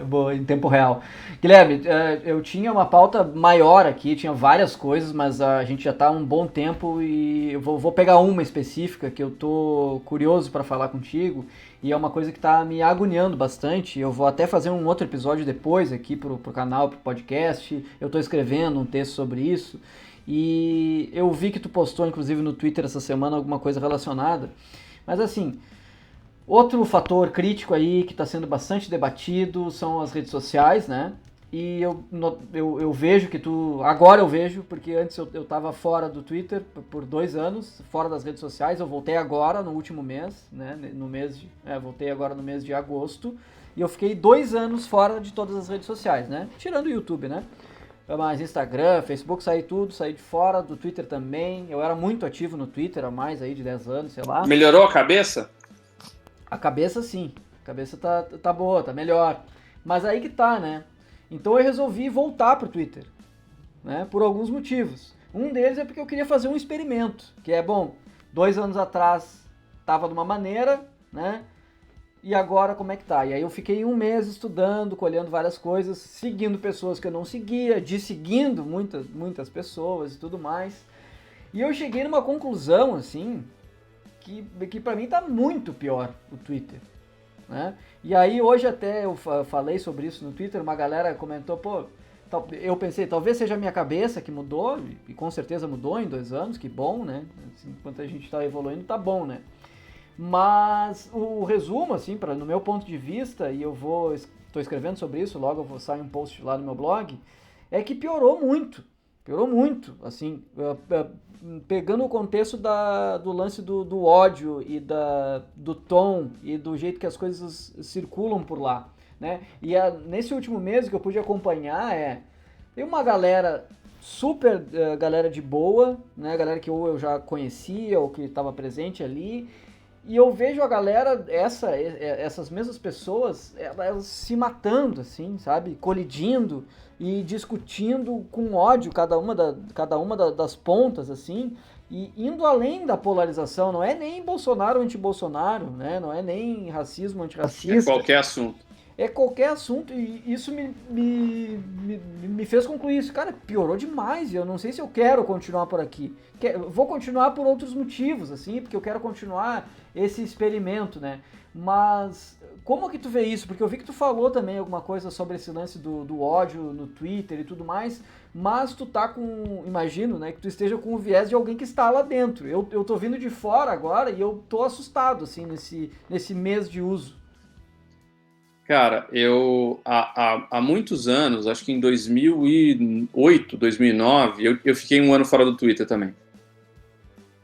[SPEAKER 1] Boa, em tempo real. Guilherme, eu tinha uma pauta maior aqui, tinha várias coisas, mas a gente já está há um bom tempo e eu vou pegar uma específica que eu tô curioso para falar contigo e é uma coisa que está me agoniando bastante. Eu vou até fazer um outro episódio depois aqui pro canal, pro podcast. Eu estou escrevendo um texto sobre isso e eu vi que tu postou, inclusive, no Twitter essa semana alguma coisa relacionada. Mas assim... outro fator crítico aí que está sendo bastante debatido são as redes sociais, né? E eu vejo que agora eu vejo, porque antes eu estava fora do Twitter por 2 anos, fora das redes sociais, eu voltei agora no último mês, né? Voltei agora no mês de agosto, E eu fiquei 2 anos fora de todas as redes sociais, né? Tirando o YouTube, né? Mas Instagram, Facebook, saí de fora, do Twitter também. Eu era muito ativo no Twitter há mais aí de 10 anos, sei lá.
[SPEAKER 2] Melhorou a cabeça?
[SPEAKER 1] A cabeça sim, a cabeça tá boa, tá melhor. Mas aí que tá, né? Então eu resolvi voltar pro Twitter, né? Por alguns motivos. Um deles é porque eu queria fazer um experimento, que é, bom, 2 anos atrás tava de uma maneira, né? E agora como é que tá? E aí eu fiquei 1 mês estudando, colhendo várias coisas, seguindo pessoas que eu não seguia, desseguindo muitas pessoas e tudo mais. E eu cheguei numa conclusão, assim, que pra mim tá muito pior o Twitter, né? E aí hoje até eu falei sobre isso no Twitter, uma galera comentou, pô, eu pensei, talvez seja a minha cabeça que mudou, e com certeza mudou em 2 anos, que bom, né? Assim, enquanto a gente tá evoluindo, tá bom, né? Mas o resumo, assim, no meu ponto de vista, e estou escrevendo sobre isso, logo eu vou sair um post lá no meu blog, é que piorou muito, assim, pegando o contexto do lance do ódio e do tom e do jeito que as coisas circulam por lá, né? E nesse último mês que eu pude acompanhar, tem uma galera super galera de boa, né? Galera que ou eu já conhecia ou que estava presente ali. E eu vejo a galera, essas mesmas pessoas, elas se matando, assim, sabe? Colidindo e discutindo com ódio cada uma das pontas, assim, e indo além da polarização. Não é nem Bolsonaro anti-Bolsonaro, né? Não é nem racismo antirracista.
[SPEAKER 2] É qualquer assunto.
[SPEAKER 1] É qualquer assunto, e isso me fez concluir isso. Cara, piorou demais, e eu não sei se eu quero continuar por aqui. Vou continuar por outros motivos, assim, porque eu quero continuar esse experimento, né? Mas como que tu vê isso? Porque eu vi que tu falou também alguma coisa sobre esse lance do ódio no Twitter e tudo mais, mas tu tá imagino, né, que tu esteja com o viés de alguém que está lá dentro. Eu tô vindo de fora agora e eu tô assustado, assim, nesse mês de uso.
[SPEAKER 2] Cara, eu há muitos anos, acho que em 2008, 2009, eu fiquei 1 ano fora do Twitter também.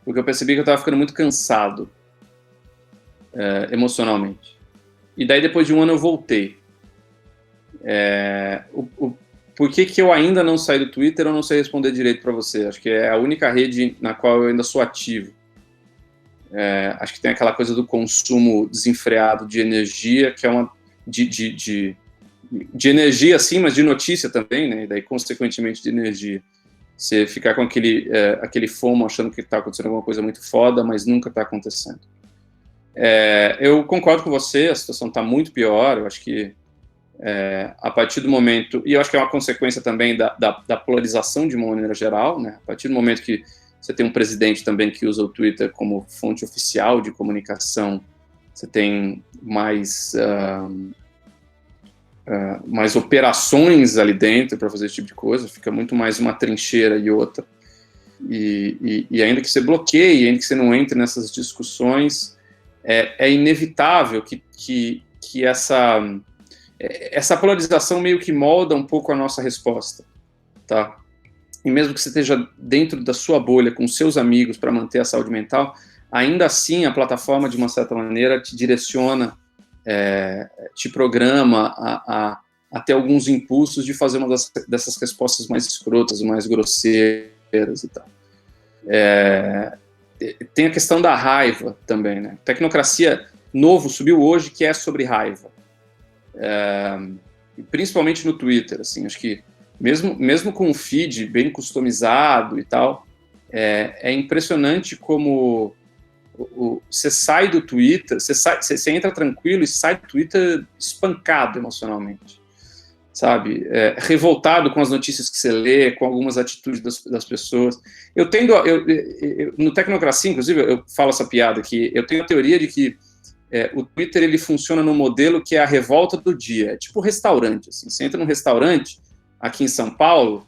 [SPEAKER 2] Porque eu percebi que eu estava ficando muito cansado emocionalmente. E daí, depois de 1 ano, eu voltei. Por que eu ainda não saí do Twitter, eu não sei responder direito para você. Acho que é a única rede na qual eu ainda sou ativo. Acho que tem aquela coisa do consumo desenfreado de energia, que é uma... De energia, sim, mas de notícia também, né? E daí, consequentemente, de energia. Você ficar com aquele FOMO achando que está acontecendo alguma coisa muito foda, mas nunca está acontecendo. Eu concordo com você, a situação está muito pior. Eu acho que a partir do momento... E eu acho que é uma consequência também da polarização de uma maneira geral, né? A partir do momento que você tem um presidente também que usa o Twitter como fonte oficial de comunicação, você tem mais operações ali dentro para fazer esse tipo de coisa, fica muito mais uma trincheira e outra. E ainda que você bloqueie, ainda que você não entre nessas discussões, é inevitável que essa polarização meio que molda um pouco a nossa resposta, tá? E mesmo que você esteja dentro da sua bolha, com seus amigos, para manter a saúde mental, ainda assim a plataforma, de uma certa maneira, te direciona, te programa a ter alguns impulsos de fazer uma dessas respostas mais escrotas, mais grosseiras e tal. Tem a questão da raiva também, né? Tecnocracia novo subiu hoje, que é sobre raiva. Principalmente no Twitter, assim, acho que mesmo com um feed bem customizado e tal, é impressionante como você sai do Twitter, você entra tranquilo e sai do Twitter espancado emocionalmente, sabe? Revoltado com as notícias que você lê, com algumas atitudes das pessoas. No Tecnocracia, inclusive, eu falo essa piada aqui, eu tenho a teoria de que o Twitter ele funciona no modelo que é a revolta do dia, é tipo restaurante, assim. Você entra num restaurante aqui em São Paulo,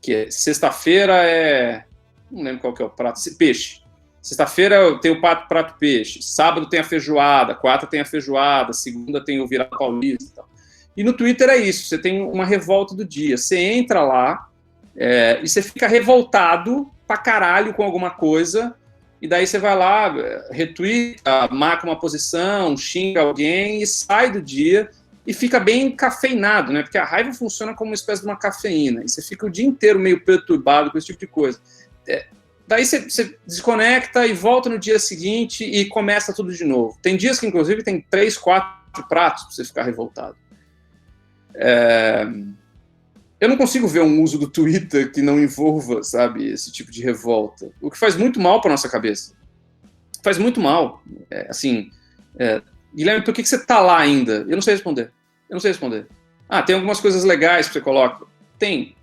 [SPEAKER 2] que sexta-feira não lembro qual que é o prato, peixe. Sexta-feira tem o prato peixe, sábado tem a feijoada, quarta tem a feijoada, segunda tem o virado paulista e tal. E no Twitter é isso, você tem uma revolta do dia, você entra lá e você fica revoltado pra caralho com alguma coisa, e daí você vai lá, retweeta, marca uma posição, xinga alguém e sai do dia e fica bem cafeinado, né? Porque a raiva funciona como uma espécie de uma cafeína, e você fica o dia inteiro meio perturbado com esse tipo de coisa. Daí você desconecta e volta no dia seguinte e começa tudo de novo. Tem dias que, inclusive, tem 3, 4 pratos para você ficar revoltado. Eu não consigo ver um uso do Twitter que não envolva, sabe, esse tipo de revolta. O que faz muito mal para nossa cabeça. Faz muito mal. Guilherme, por que você está lá ainda? Eu não sei responder. Tem algumas coisas legais que você coloca. Tem,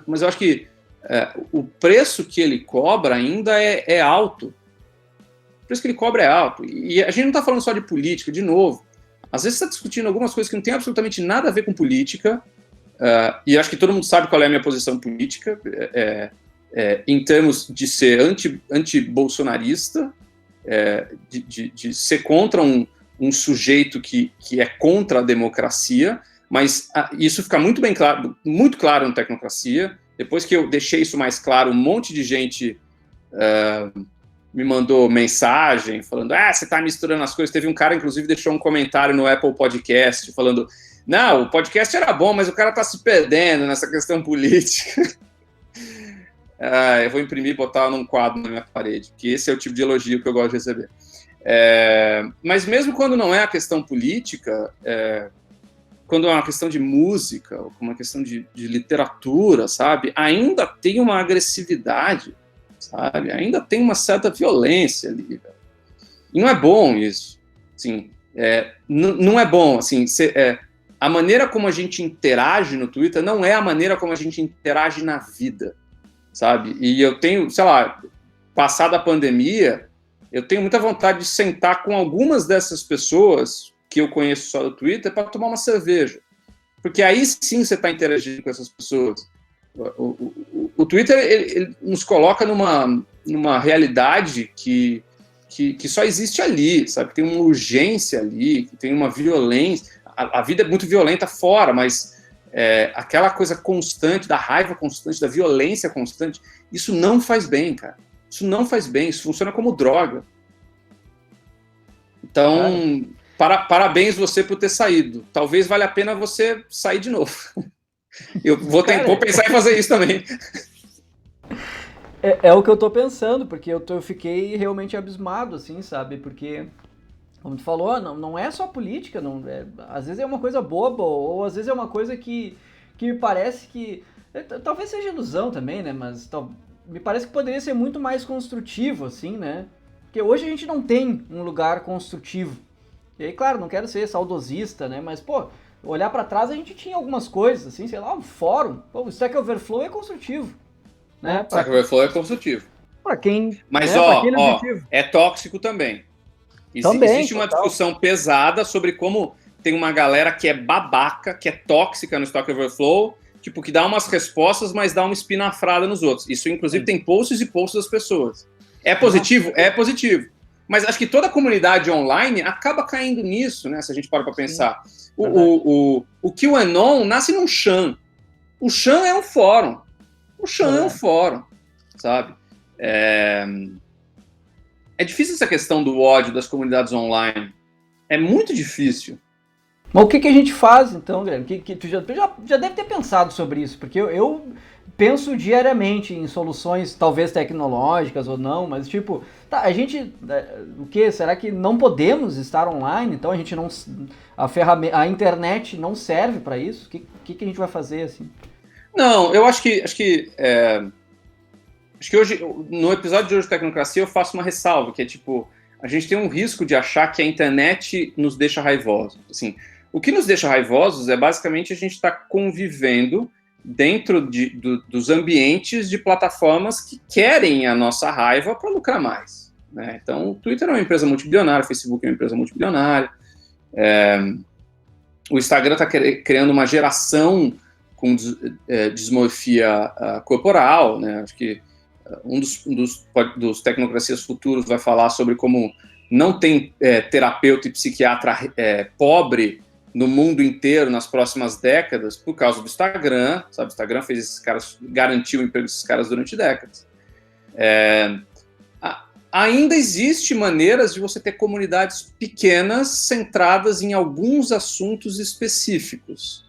[SPEAKER 2] mas eu acho que o preço que ele cobra ainda é alto. O preço que ele cobra é alto. E a gente não está falando só de política, de novo. Às vezes você está discutindo algumas coisas que não tem absolutamente nada a ver com política, e acho que todo mundo sabe qual é a minha posição política, em termos de ser anti-bolsonarista, de ser contra um sujeito que é contra a democracia, mas isso fica muito claro no Tecnocracia. Depois que eu deixei isso mais claro, um monte de gente me mandou mensagem falando, você está misturando as coisas. Teve um cara, inclusive, deixou um comentário no Apple Podcast falando, não, o podcast era bom, mas o cara está se perdendo nessa questão política. Eu vou imprimir e botar num quadro na minha parede, porque esse é o tipo de elogio que eu gosto de receber. Mas mesmo quando não é a questão política, quando é uma questão de música, ou uma questão de literatura, sabe, ainda tem uma agressividade, sabe, ainda tem uma certa violência ali, velho. E não é bom isso, assim, não é bom, assim, a maneira como a gente interage no Twitter não é a maneira como a gente interage na vida, sabe, e eu tenho, sei lá, passada a pandemia, eu tenho muita vontade de sentar com algumas dessas pessoas que eu conheço só do Twitter para tomar uma cerveja, porque aí sim você está interagindo com essas pessoas. O Twitter ele nos coloca numa realidade que só existe ali, sabe? Tem uma urgência ali, que tem uma violência. A vida é muito violenta fora, mas aquela coisa constante, da raiva constante, da violência constante, isso não faz bem, cara. Isso não faz bem, isso funciona como droga. Então, parabéns você por ter saído. Talvez valha a pena você sair de novo. Eu vou pensar em fazer isso também.
[SPEAKER 1] É o que eu tô pensando, porque eu fiquei realmente abismado, assim, sabe? Porque, como tu falou, não é só política, às vezes é uma coisa boba, ou às vezes é uma coisa que me parece que... Talvez seja ilusão também, né? Mas me parece que poderia ser muito mais construtivo, assim, né? Porque hoje a gente não tem um lugar construtivo. E aí, claro, não quero ser saudosista, né? Mas, pô, olhar pra trás a gente tinha algumas coisas, assim, sei lá, um fórum. Pô, o Stack Overflow é construtivo. Né?
[SPEAKER 2] Stack Overflow é construtivo.
[SPEAKER 1] Pra quem...
[SPEAKER 2] Mas, é tóxico também. Existe uma discussão pesada sobre como tem uma galera que é babaca, que é tóxica no Stack Overflow, tipo, que dá umas respostas, mas dá uma espinafrada nos outros. Isso, inclusive, tem posts e posts das pessoas. É positivo? É positivo. Mas acho que toda a comunidade online acaba caindo nisso, né? Se a gente para pensar. O QAnon nasce num Chan. O Chan é um fórum. É um fórum, sabe? É difícil essa questão do ódio das comunidades online. É muito difícil.
[SPEAKER 1] Mas o que a gente faz, então, Guilherme? Tu já deve ter pensado sobre isso, porque eu penso diariamente em soluções, talvez tecnológicas ou não, mas tipo, a gente, o que? Será que não podemos estar online? Então a gente não, a internet não serve para isso? O que a gente vai fazer assim?
[SPEAKER 2] Não, eu acho que hoje, no episódio de hoje de Tecnocracia, eu faço uma ressalva, que é tipo, a gente tem um risco de achar que a internet nos deixa raivosos. Assim, o que nos deixa raivosos é basicamente a gente estar convivendo dentro dos ambientes de plataformas que querem a nossa raiva para lucrar mais, né? Então, o Twitter é uma empresa multibilionária, o Facebook é uma empresa multibilionária, o Instagram está criando uma geração com dismorfia corporal, né? Acho que um dos Tecnocracias Futuros vai falar sobre como não tem terapeuta e psiquiatra pobre no mundo inteiro nas próximas décadas por causa do Instagram, sabe? O Instagram fez esses caras, garantiu o emprego desses caras durante décadas. ainda existe maneiras de você ter comunidades pequenas centradas em alguns assuntos específicos.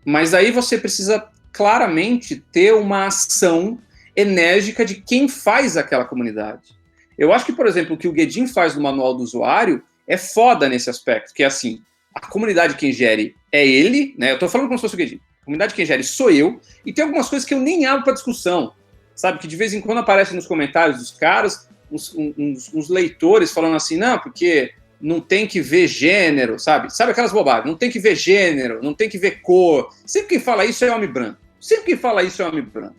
[SPEAKER 2] Mas aí você precisa claramente ter uma ação enérgica de quem faz aquela comunidade. Eu acho que, por exemplo, o que o Guedin faz no Manual do Usuário é foda nesse aspecto, que é assim, a comunidade quem gere é ele, né? Eu tô falando como se fosse o Guedin. A comunidade quem gere sou eu, e tem algumas coisas que eu nem abro para discussão, sabe? Que de vez em quando aparecem nos comentários dos caras uns leitores falando assim, não, porque não tem que ver gênero, sabe? Sabe aquelas bobagens? Não tem que ver gênero, não tem que ver cor. Sempre quem fala isso é homem branco. Sempre quem fala isso é homem branco.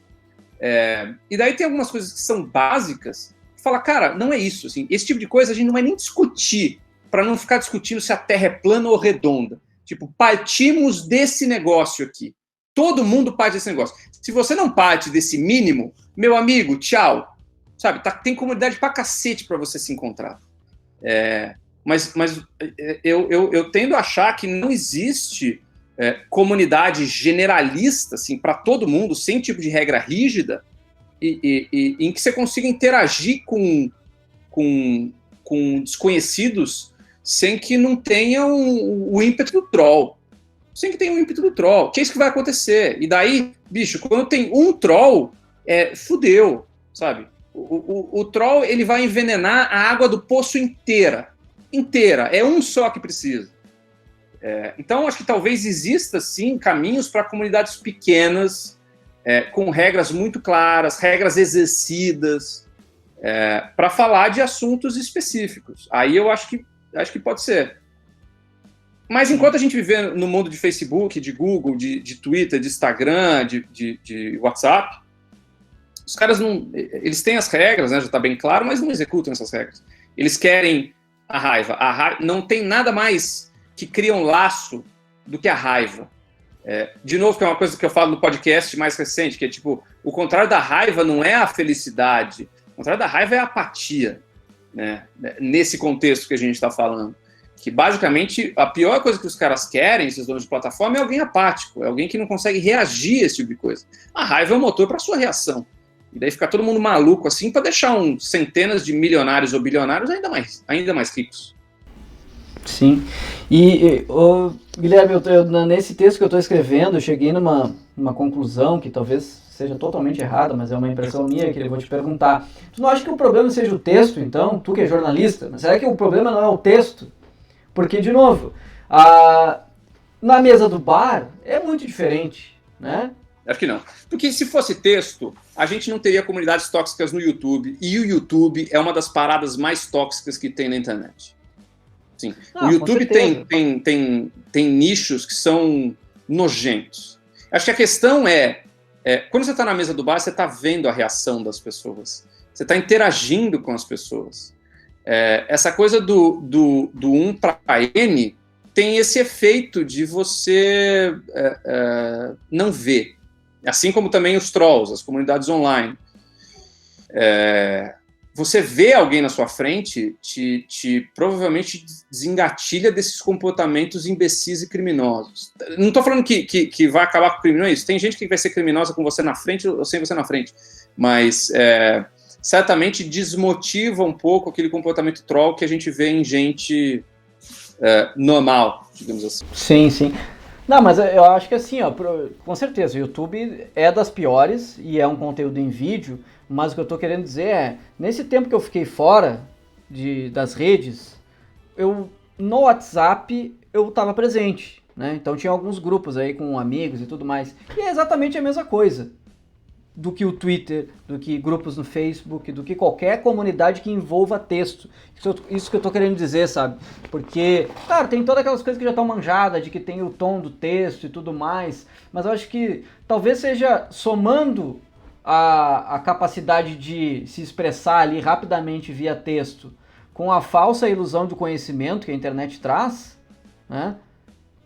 [SPEAKER 2] E daí tem algumas coisas que são básicas, que fala, cara, não é isso. Assim, esse tipo de coisa a gente não vai nem discutir, para não ficar discutindo se a Terra é plana ou redonda. Tipo, partimos desse negócio aqui. Todo mundo parte desse negócio. Se você não parte desse mínimo, meu amigo, tchau. Sabe, tem comunidade pra cacete para você se encontrar. Mas eu tendo a achar que não existe comunidade generalista assim, para todo mundo, sem tipo de regra rígida, e em que você consiga interagir com desconhecidos sem que não tenha o ímpeto do troll. Sem que tenha o ímpeto do troll. Que é isso que vai acontecer. E daí, bicho, quando tem um troll, fudeu, sabe? O troll, ele vai envenenar a água do poço inteira. É um só que precisa. Então, acho que talvez exista, sim, caminhos para comunidades pequenas, com regras muito claras, regras exercidas, para falar de assuntos específicos. Aí eu acho que pode ser. Mas enquanto a gente vive no mundo de Facebook, de Google, de Twitter, de Instagram, de WhatsApp, os caras não... Eles têm as regras, né, já está bem claro, mas não executam essas regras. Eles querem a raiva. Não tem nada mais que cria um laço do que a raiva. De novo, que é uma coisa que eu falo no podcast mais recente, que é tipo, o contrário da raiva não é a felicidade, o contrário da raiva é a apatia, né? Nesse contexto que a gente está falando. Que basicamente a pior coisa que os caras querem, esses donos de plataforma, é alguém apático, é alguém que não consegue reagir a esse tipo de coisa. A raiva é o motor para a sua reação. E daí fica todo mundo maluco assim para deixar centenas de milionários ou bilionários ainda mais ricos.
[SPEAKER 1] Sim. Guilherme, nesse texto que eu estou escrevendo, eu cheguei numa conclusão que talvez seja totalmente errada, mas é uma impressão minha que eu vou te perguntar. Tu não acha que o problema seja o texto, então? Tu que é jornalista, mas será que o problema não é o texto? Porque, de novo, na mesa do bar é muito diferente, né?
[SPEAKER 2] Acho que não. Porque se fosse texto, a gente não teria comunidades tóxicas no YouTube. E o YouTube é uma das paradas mais tóxicas que tem na internet. Sim. O YouTube tem nichos que são nojentos. Acho que a questão quando você está na mesa do bar, você está vendo a reação das pessoas. Você está interagindo com as pessoas. Essa coisa do 1 para N tem esse efeito de você não ver. Assim como também os trolls, as comunidades online. Você vê alguém na sua frente, te provavelmente desengatilha desses comportamentos imbecis e criminosos. Não estou falando que vai acabar com o crime, não é isso. Tem gente que vai ser criminosa com você na frente ou sem você na frente. Mas certamente desmotiva um pouco aquele comportamento troll que a gente vê em gente normal, digamos assim.
[SPEAKER 1] Sim, sim. Não, mas eu acho que assim, com certeza, o YouTube é das piores e é um conteúdo em vídeo, mas o que eu tô querendo dizer nesse tempo que eu fiquei fora das redes, no WhatsApp eu tava presente, né? Então tinha alguns grupos aí com amigos e tudo mais, e é exatamente a mesma coisa do que o Twitter, do que grupos no Facebook, do que qualquer comunidade que envolva texto. Isso que eu tô querendo dizer, sabe? Porque, claro, tem todas aquelas coisas que já estão manjadas, de que tem o tom do texto e tudo mais, mas eu acho que talvez seja somando a capacidade de se expressar ali rapidamente via texto com a falsa ilusão do conhecimento que a internet traz, né?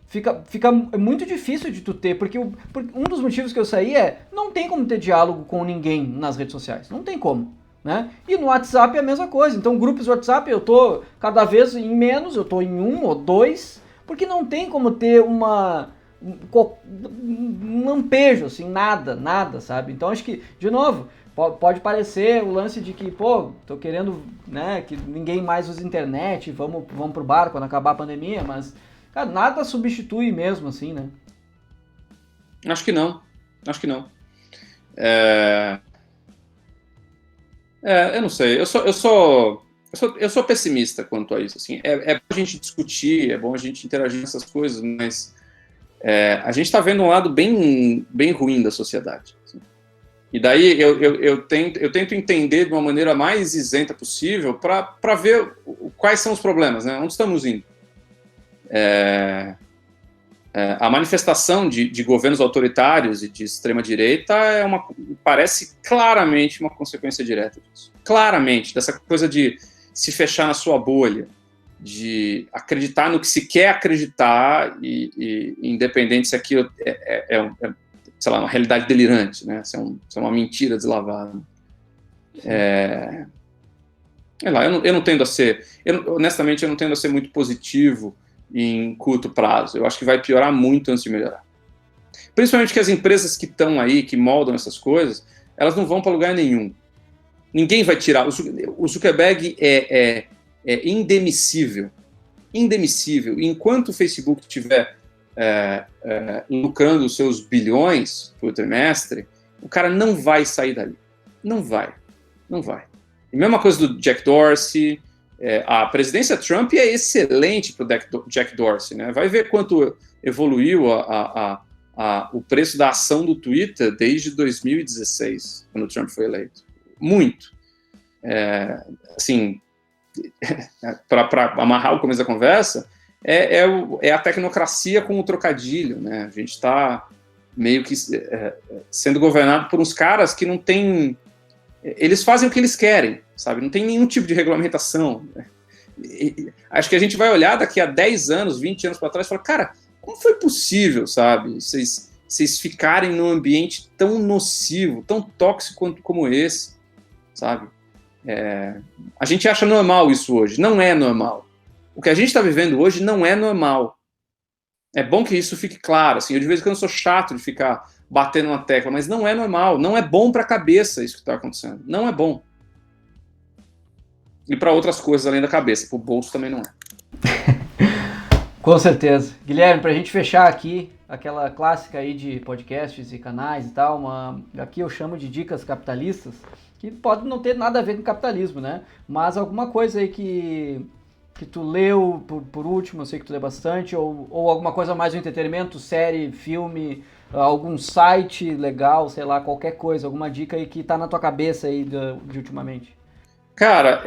[SPEAKER 1] Fica muito difícil de tu ter, porque um dos motivos que eu saí não tem como ter diálogo com ninguém nas redes sociais, não tem como, né? E no WhatsApp é a mesma coisa, então grupos de WhatsApp eu tô cada vez em menos, eu tô em 1 ou 2, porque não tem como ter uma um lampejo, assim, nada, sabe? Então acho que, de novo, pode parecer o lance de que, pô, tô querendo, né, que ninguém mais use internet, vamos pro bar quando acabar a pandemia, mas, cara, nada substitui mesmo, assim, né?
[SPEAKER 2] Acho que não. Eu não sei. Eu sou pessimista quanto a isso. Assim, é bom a gente discutir, é bom a gente interagir nessas coisas, mas a gente está vendo um lado bem ruim da sociedade. Assim. E daí eu tento entender de uma maneira mais isenta possível para ver quais são os problemas, né? Onde estamos indo. A manifestação de governos autoritários e de extrema-direita parece claramente uma consequência direta disso. Claramente, dessa coisa de se fechar na sua bolha, de acreditar no que se quer acreditar, e independente se aquilo sei lá, uma realidade delirante, né? Se é uma mentira deslavada. Sei lá, eu não tendo a ser... honestamente, eu não tendo a ser muito positivo em curto prazo. Eu acho que vai piorar muito antes de melhorar. Principalmente que as empresas que estão aí, que moldam essas coisas, elas não vão para lugar nenhum. Ninguém vai tirar. O Zuckerberg é indemissível. Indemissível. Enquanto o Facebook estiver lucrando os seus bilhões por trimestre, o cara não vai sair dali. Não vai. E mesma coisa do Jack Dorsey. A presidência Trump é excelente para o Jack Dorsey, né? Vai ver quanto evoluiu o preço da ação do Twitter desde 2016, quando o Trump foi eleito. Muito. Assim, para amarrar o começo da conversa, é a tecnocracia com o trocadilho, né? A gente está meio que sendo governado por uns caras que não têm... Eles fazem o que eles querem, sabe? Não tem nenhum tipo de regulamentação. Acho que a gente vai olhar daqui a 10 anos, 20 anos para trás e falar, cara, como foi possível, sabe? Vocês ficarem num ambiente tão nocivo, tão tóxico como esse, sabe? A gente acha normal isso hoje. Não é normal. O que a gente está vivendo hoje não é normal. É bom que isso fique claro. Assim, eu de vez em quando sou chato de ficar batendo na tecla, mas não é normal. Não é bom para a cabeça isso que está acontecendo. Não é bom. E para outras coisas além da cabeça. Para o bolso também não é.
[SPEAKER 1] Com certeza. Guilherme, para a gente fechar aqui, aquela clássica aí de podcasts e canais e tal, aqui eu chamo de dicas capitalistas, que pode não ter nada a ver com capitalismo, né? Mas alguma coisa aí que tu leu por último, eu sei que tu lê bastante, ou alguma coisa mais do entretenimento, série, filme, algum site legal, sei lá, qualquer coisa, alguma dica aí que tá na tua cabeça aí de ultimamente.
[SPEAKER 2] Cara,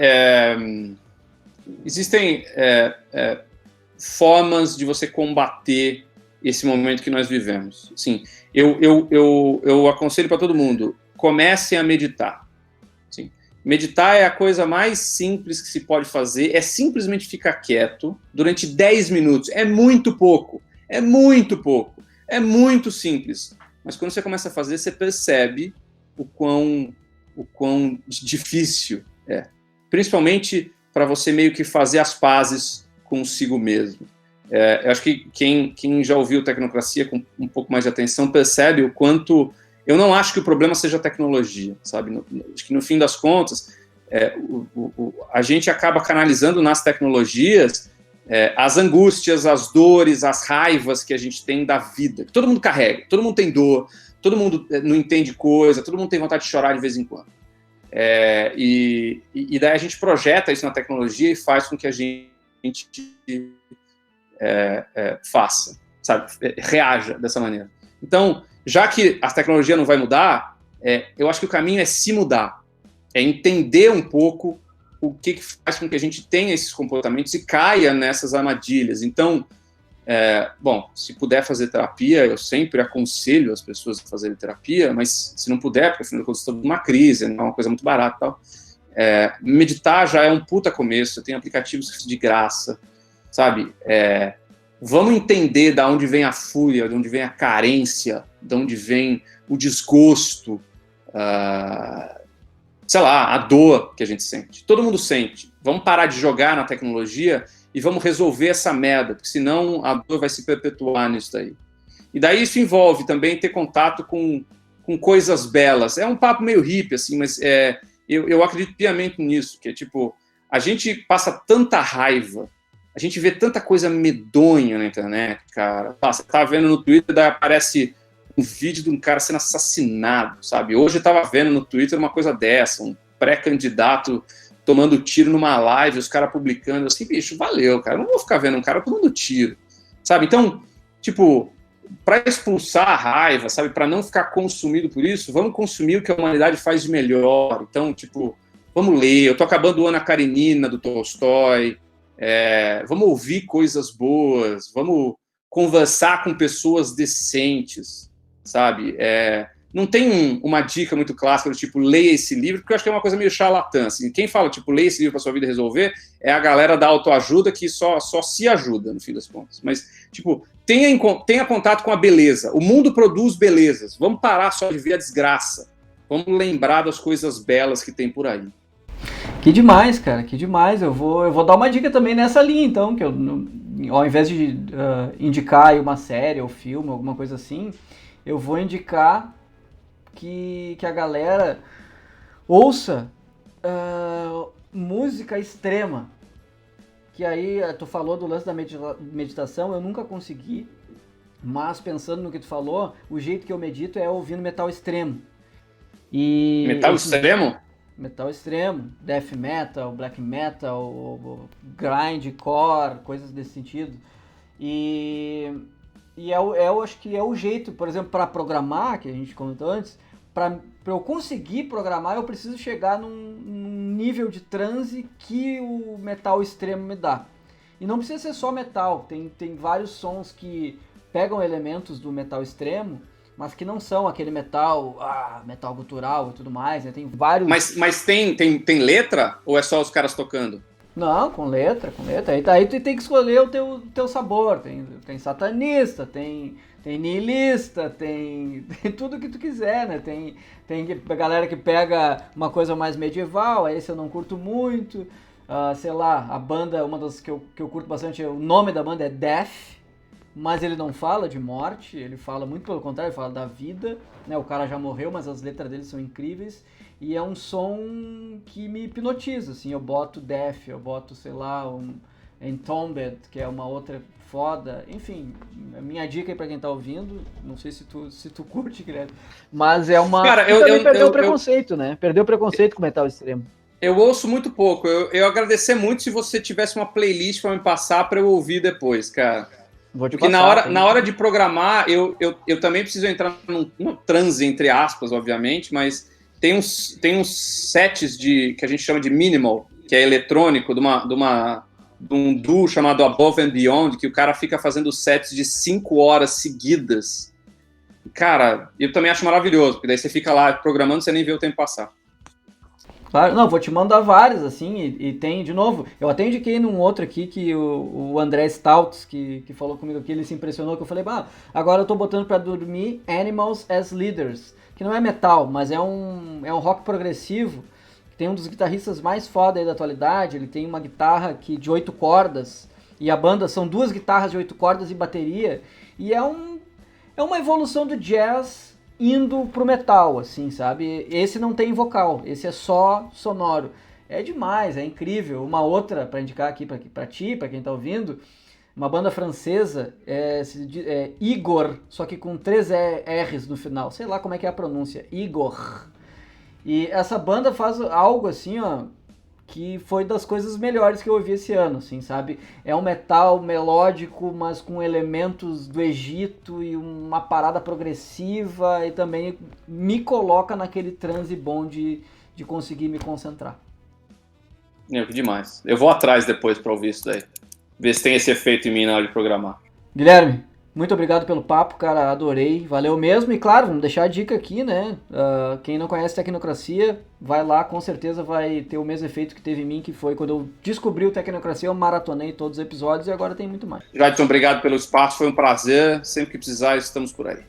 [SPEAKER 2] existem formas de você combater esse momento que nós vivemos. Assim, eu aconselho para todo mundo, comecem a meditar. Assim, meditar é a coisa mais simples que se pode fazer, é simplesmente ficar quieto durante 10 minutos. É muito pouco, é muito simples. Mas quando você começa a fazer, você percebe o quão difícil é. Principalmente para você meio que fazer as pazes consigo mesmo. Eu acho que quem já ouviu Tecnocracia com um pouco mais de atenção percebe o quanto... Eu não acho que o problema seja a tecnologia, sabe? Acho que no fim das contas, a gente acaba canalizando nas tecnologias as angústias, as dores, as raivas que a gente tem da vida. Que todo mundo carrega, todo mundo tem dor, todo mundo não entende coisa, todo mundo tem vontade de chorar de vez em quando. E daí a gente projeta isso na tecnologia e faz com que a gente faça, sabe? Reaja dessa maneira. Então, já que a tecnologia não vai mudar, eu acho que o caminho é se mudar, é entender um pouco o que faz com que a gente tenha esses comportamentos e caia nessas armadilhas. Então, bom, se puder fazer terapia, eu sempre aconselho as pessoas a fazerem terapia, mas se não puder, porque afinal de contas estamos numa crise, não é uma coisa muito barata e tal. Meditar já é um puta começo, tem aplicativos de graça, sabe? Vamos entender de onde vem a fúria, de onde vem a carência, de onde vem o desgosto, sei lá, a dor que a gente sente. Todo mundo sente. Vamos parar de jogar na tecnologia e vamos resolver essa merda, porque senão a dor vai se perpetuar nisso daí. E daí isso envolve também ter contato com coisas belas. É um papo meio hippie, assim, mas eu acredito piamente nisso, que é tipo, a gente passa tanta raiva, a gente vê tanta coisa medonha na internet, cara. Você tá vendo no Twitter, daí aparece um vídeo de um cara sendo assassinado, sabe? Hoje eu tava vendo no Twitter uma coisa dessa, um pré-candidato tomando tiro numa live, os caras publicando, assim, bicho, valeu, cara, eu não vou ficar vendo um cara tomando tiro, sabe? Então, tipo, para expulsar a raiva, sabe, para não ficar consumido por isso, vamos consumir o que a humanidade faz de melhor. Então, tipo, vamos ler, eu tô acabando o Ana Karenina, do Tolstói, vamos ouvir coisas boas, vamos conversar com pessoas decentes, sabe? Não tem uma dica muito clássica do tipo, leia esse livro, porque eu acho que é uma coisa meio charlatã. Assim. Quem fala, tipo, leia esse livro para sua vida resolver, é a galera da autoajuda que só se ajuda, no fim das contas. Mas, tipo, tenha contato com a beleza. O mundo produz belezas. Vamos parar só de ver a desgraça. Vamos lembrar das coisas belas que tem por aí.
[SPEAKER 1] Que demais, cara, que demais. Eu vou dar uma dica também nessa linha, então, que eu, ao invés de indicar aí uma série ou filme, alguma coisa assim, eu vou indicar que a galera ouça música extrema. Que aí, tu falou do lance da meditação, eu nunca consegui, mas pensando no que tu falou, o jeito que eu medito é ouvindo metal extremo.
[SPEAKER 2] Metal extremo?
[SPEAKER 1] Metal extremo, death metal, black metal, grindcore, coisas desse sentido. E eu acho que é o jeito, por exemplo, para programar, que a gente comentou antes, para eu conseguir programar, eu preciso chegar num nível de transe que o metal extremo me dá. E não precisa ser só metal, tem vários sons que pegam elementos do metal extremo, mas que não são aquele metal gutural e tudo mais, né? Tem vários...
[SPEAKER 2] Mas tem letra ou é só os caras tocando?
[SPEAKER 1] Não, com letra. Aí tu tem que escolher o teu sabor. Tem satanista, tem niilista, tem tudo que tu quiser, né? Tem a galera que pega uma coisa mais medieval, esse eu não curto muito. Sei lá, a banda, uma das que eu curto bastante, o nome da banda é Death, mas ele não fala de morte, ele fala muito pelo contrário, ele fala da vida, né? O cara já morreu, mas as letras dele são incríveis. E é um som que me hipnotiza, assim, eu boto Death, eu boto, sei lá, um Entombed, que é uma outra foda, enfim, a minha dica aí pra quem tá ouvindo, não sei se tu curte, Guilherme, mas é uma...
[SPEAKER 2] Cara,
[SPEAKER 1] perdeu o preconceito, né? Perdeu o preconceito com metal extremo.
[SPEAKER 2] Eu ouço muito pouco, eu agradecer muito se você tivesse uma playlist pra me passar pra eu ouvir depois, cara.
[SPEAKER 1] Vou te
[SPEAKER 2] Porque
[SPEAKER 1] passar,
[SPEAKER 2] na hora de programar, eu também preciso entrar num transe, entre aspas, obviamente, mas... Tem uns sets que a gente chama de minimal, que é eletrônico, de um duo chamado Above and Beyond, que o cara fica fazendo sets de 5 horas seguidas. Cara, eu também acho maravilhoso, porque daí você fica lá programando, você nem vê o tempo passar.
[SPEAKER 1] Claro, não, vou te mandar vários, assim, e tem, de novo, eu até indiquei num outro aqui que o André Stouts, que falou comigo aqui, ele se impressionou, que eu falei, agora eu tô botando pra dormir Animals as Leaders, que não é metal, mas é um rock progressivo, que tem um dos guitarristas mais foda aí da atualidade, ele tem uma guitarra de 8 cordas, e a banda são 2 guitarras de 8 cordas e bateria, e é uma evolução do jazz indo pro metal, assim, sabe? Esse não tem vocal, esse é só sonoro. É demais, é incrível. Uma outra, pra indicar aqui pra ti, pra quem tá ouvindo, uma banda francesa, Igor, só que com 3 R's no final. Sei lá como é que é a pronúncia. Igor. E essa banda faz algo assim, ó, que foi das coisas melhores que eu ouvi esse ano, assim, sabe? É um metal melódico, mas com elementos do Egito e uma parada progressiva e também me coloca naquele transe bom de conseguir me concentrar.
[SPEAKER 2] Que demais. Eu vou atrás depois pra ouvir isso daí. Ver se tem esse efeito em mim na hora de programar.
[SPEAKER 1] Guilherme, muito obrigado pelo papo, cara, adorei, valeu mesmo. E claro, vamos deixar a dica aqui, né? Quem não conhece Tecnocracia, vai lá, com certeza vai ter o mesmo efeito que teve em mim, que foi quando eu descobri o Tecnocracia, eu maratonei todos os episódios e agora tem muito mais.
[SPEAKER 2] Jadson, obrigado pelo espaço, foi um prazer. Sempre que precisar, estamos por aí.